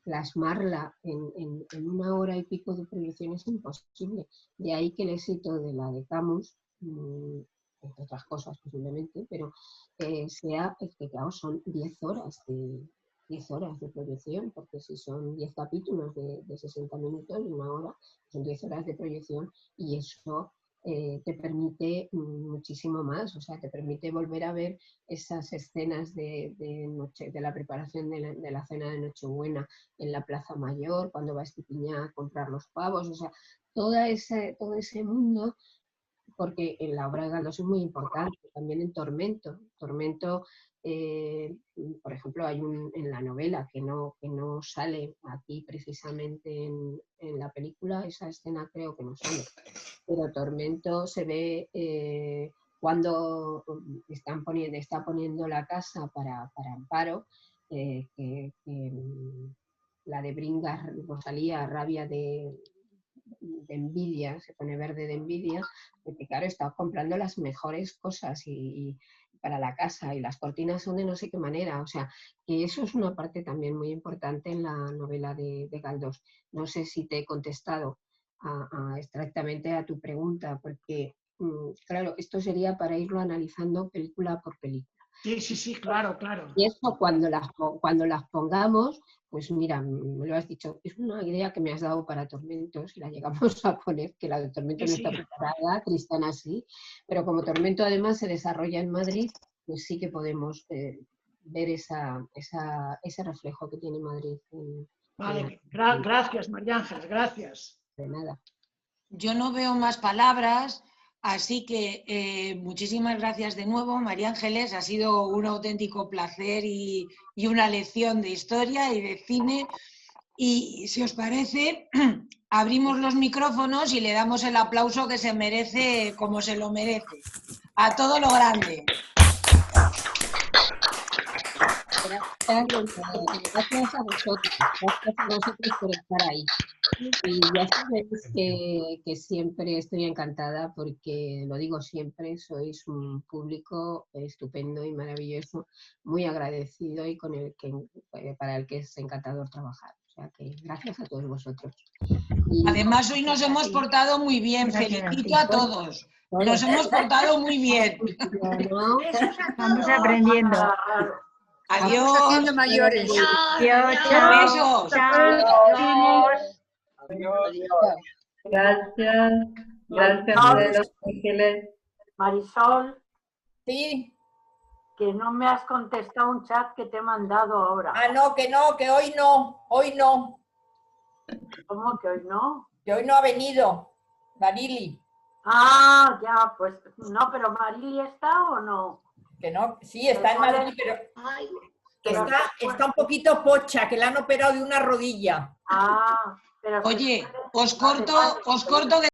plasmarla en una hora y pico de proyección es imposible. De ahí que el éxito de la de Camus, entre otras cosas posiblemente, pero sea que claro, son 10 horas de proyección, porque si son 10 capítulos de 60 minutos, una hora, son 10 horas de proyección, y eso te permite muchísimo más, o sea, te permite volver a ver esas escenas de la preparación de la cena de Nochebuena en la Plaza Mayor, cuando va Espipiñá a comprar los pavos, o sea, todo ese mundo, porque en la obra de Galdós es muy importante, también en Tormento. Tormento, por ejemplo, hay en la novela que no sale aquí precisamente en la película, esa escena creo que no sale, pero Tormento se ve cuando está poniendo la casa para Amparo, la de Bringas, Rosalía, rabia de envidia, se pone verde de envidia, porque claro, está comprando las mejores cosas y para la casa, y las cortinas son de no sé qué manera, o sea, que eso es una parte también muy importante en la novela de Galdós. No sé si te he contestado exactamente a tu pregunta, porque claro, esto sería para irlo analizando película por película. Sí, claro. Y eso cuando las pongamos, pues mira, me lo has dicho, es una idea que me has dado para Tormento, si la llegamos a poner, que la de Tormento no está preparada, Tristana sí, pero como Tormento además se desarrolla en Madrid, pues sí que podemos ver ese reflejo que tiene Madrid. Vale, gracias, María Ángeles, gracias. De nada. Yo no veo más palabras. Así que muchísimas gracias de nuevo, María Ángeles. Ha sido un auténtico placer y una lección de historia y de cine. Y si os parece, abrimos los micrófonos y le damos el aplauso que se merece, como se lo merece. A todo lo grande. Gracias a vosotros por estar ahí. Y ya sabéis que siempre estoy encantada, porque lo digo siempre, sois un público estupendo y maravilloso, muy agradecido y para el que es encantador trabajar. O sea que gracias a todos vosotros. Además, hoy nos hemos portado muy bien. Felicito a todos. Nos hemos portado muy bien. Estamos aprendiendo. Adiós. Estamos haciendo mayores. Adiós. Besos. Gracias de Los Ángeles. Marisol, Sí. que no me has contestado un chat que te he mandado ahora. Ah, no, que hoy no. ¿Cómo que hoy no? Que hoy no ha venido, Marili. Ah, ya, pues no, pero ¿Marili está o no? Que no, sí, está en Madrid, pero que está un poquito pocha, que le han operado de una rodilla. Ah, pero... Oye, os corto que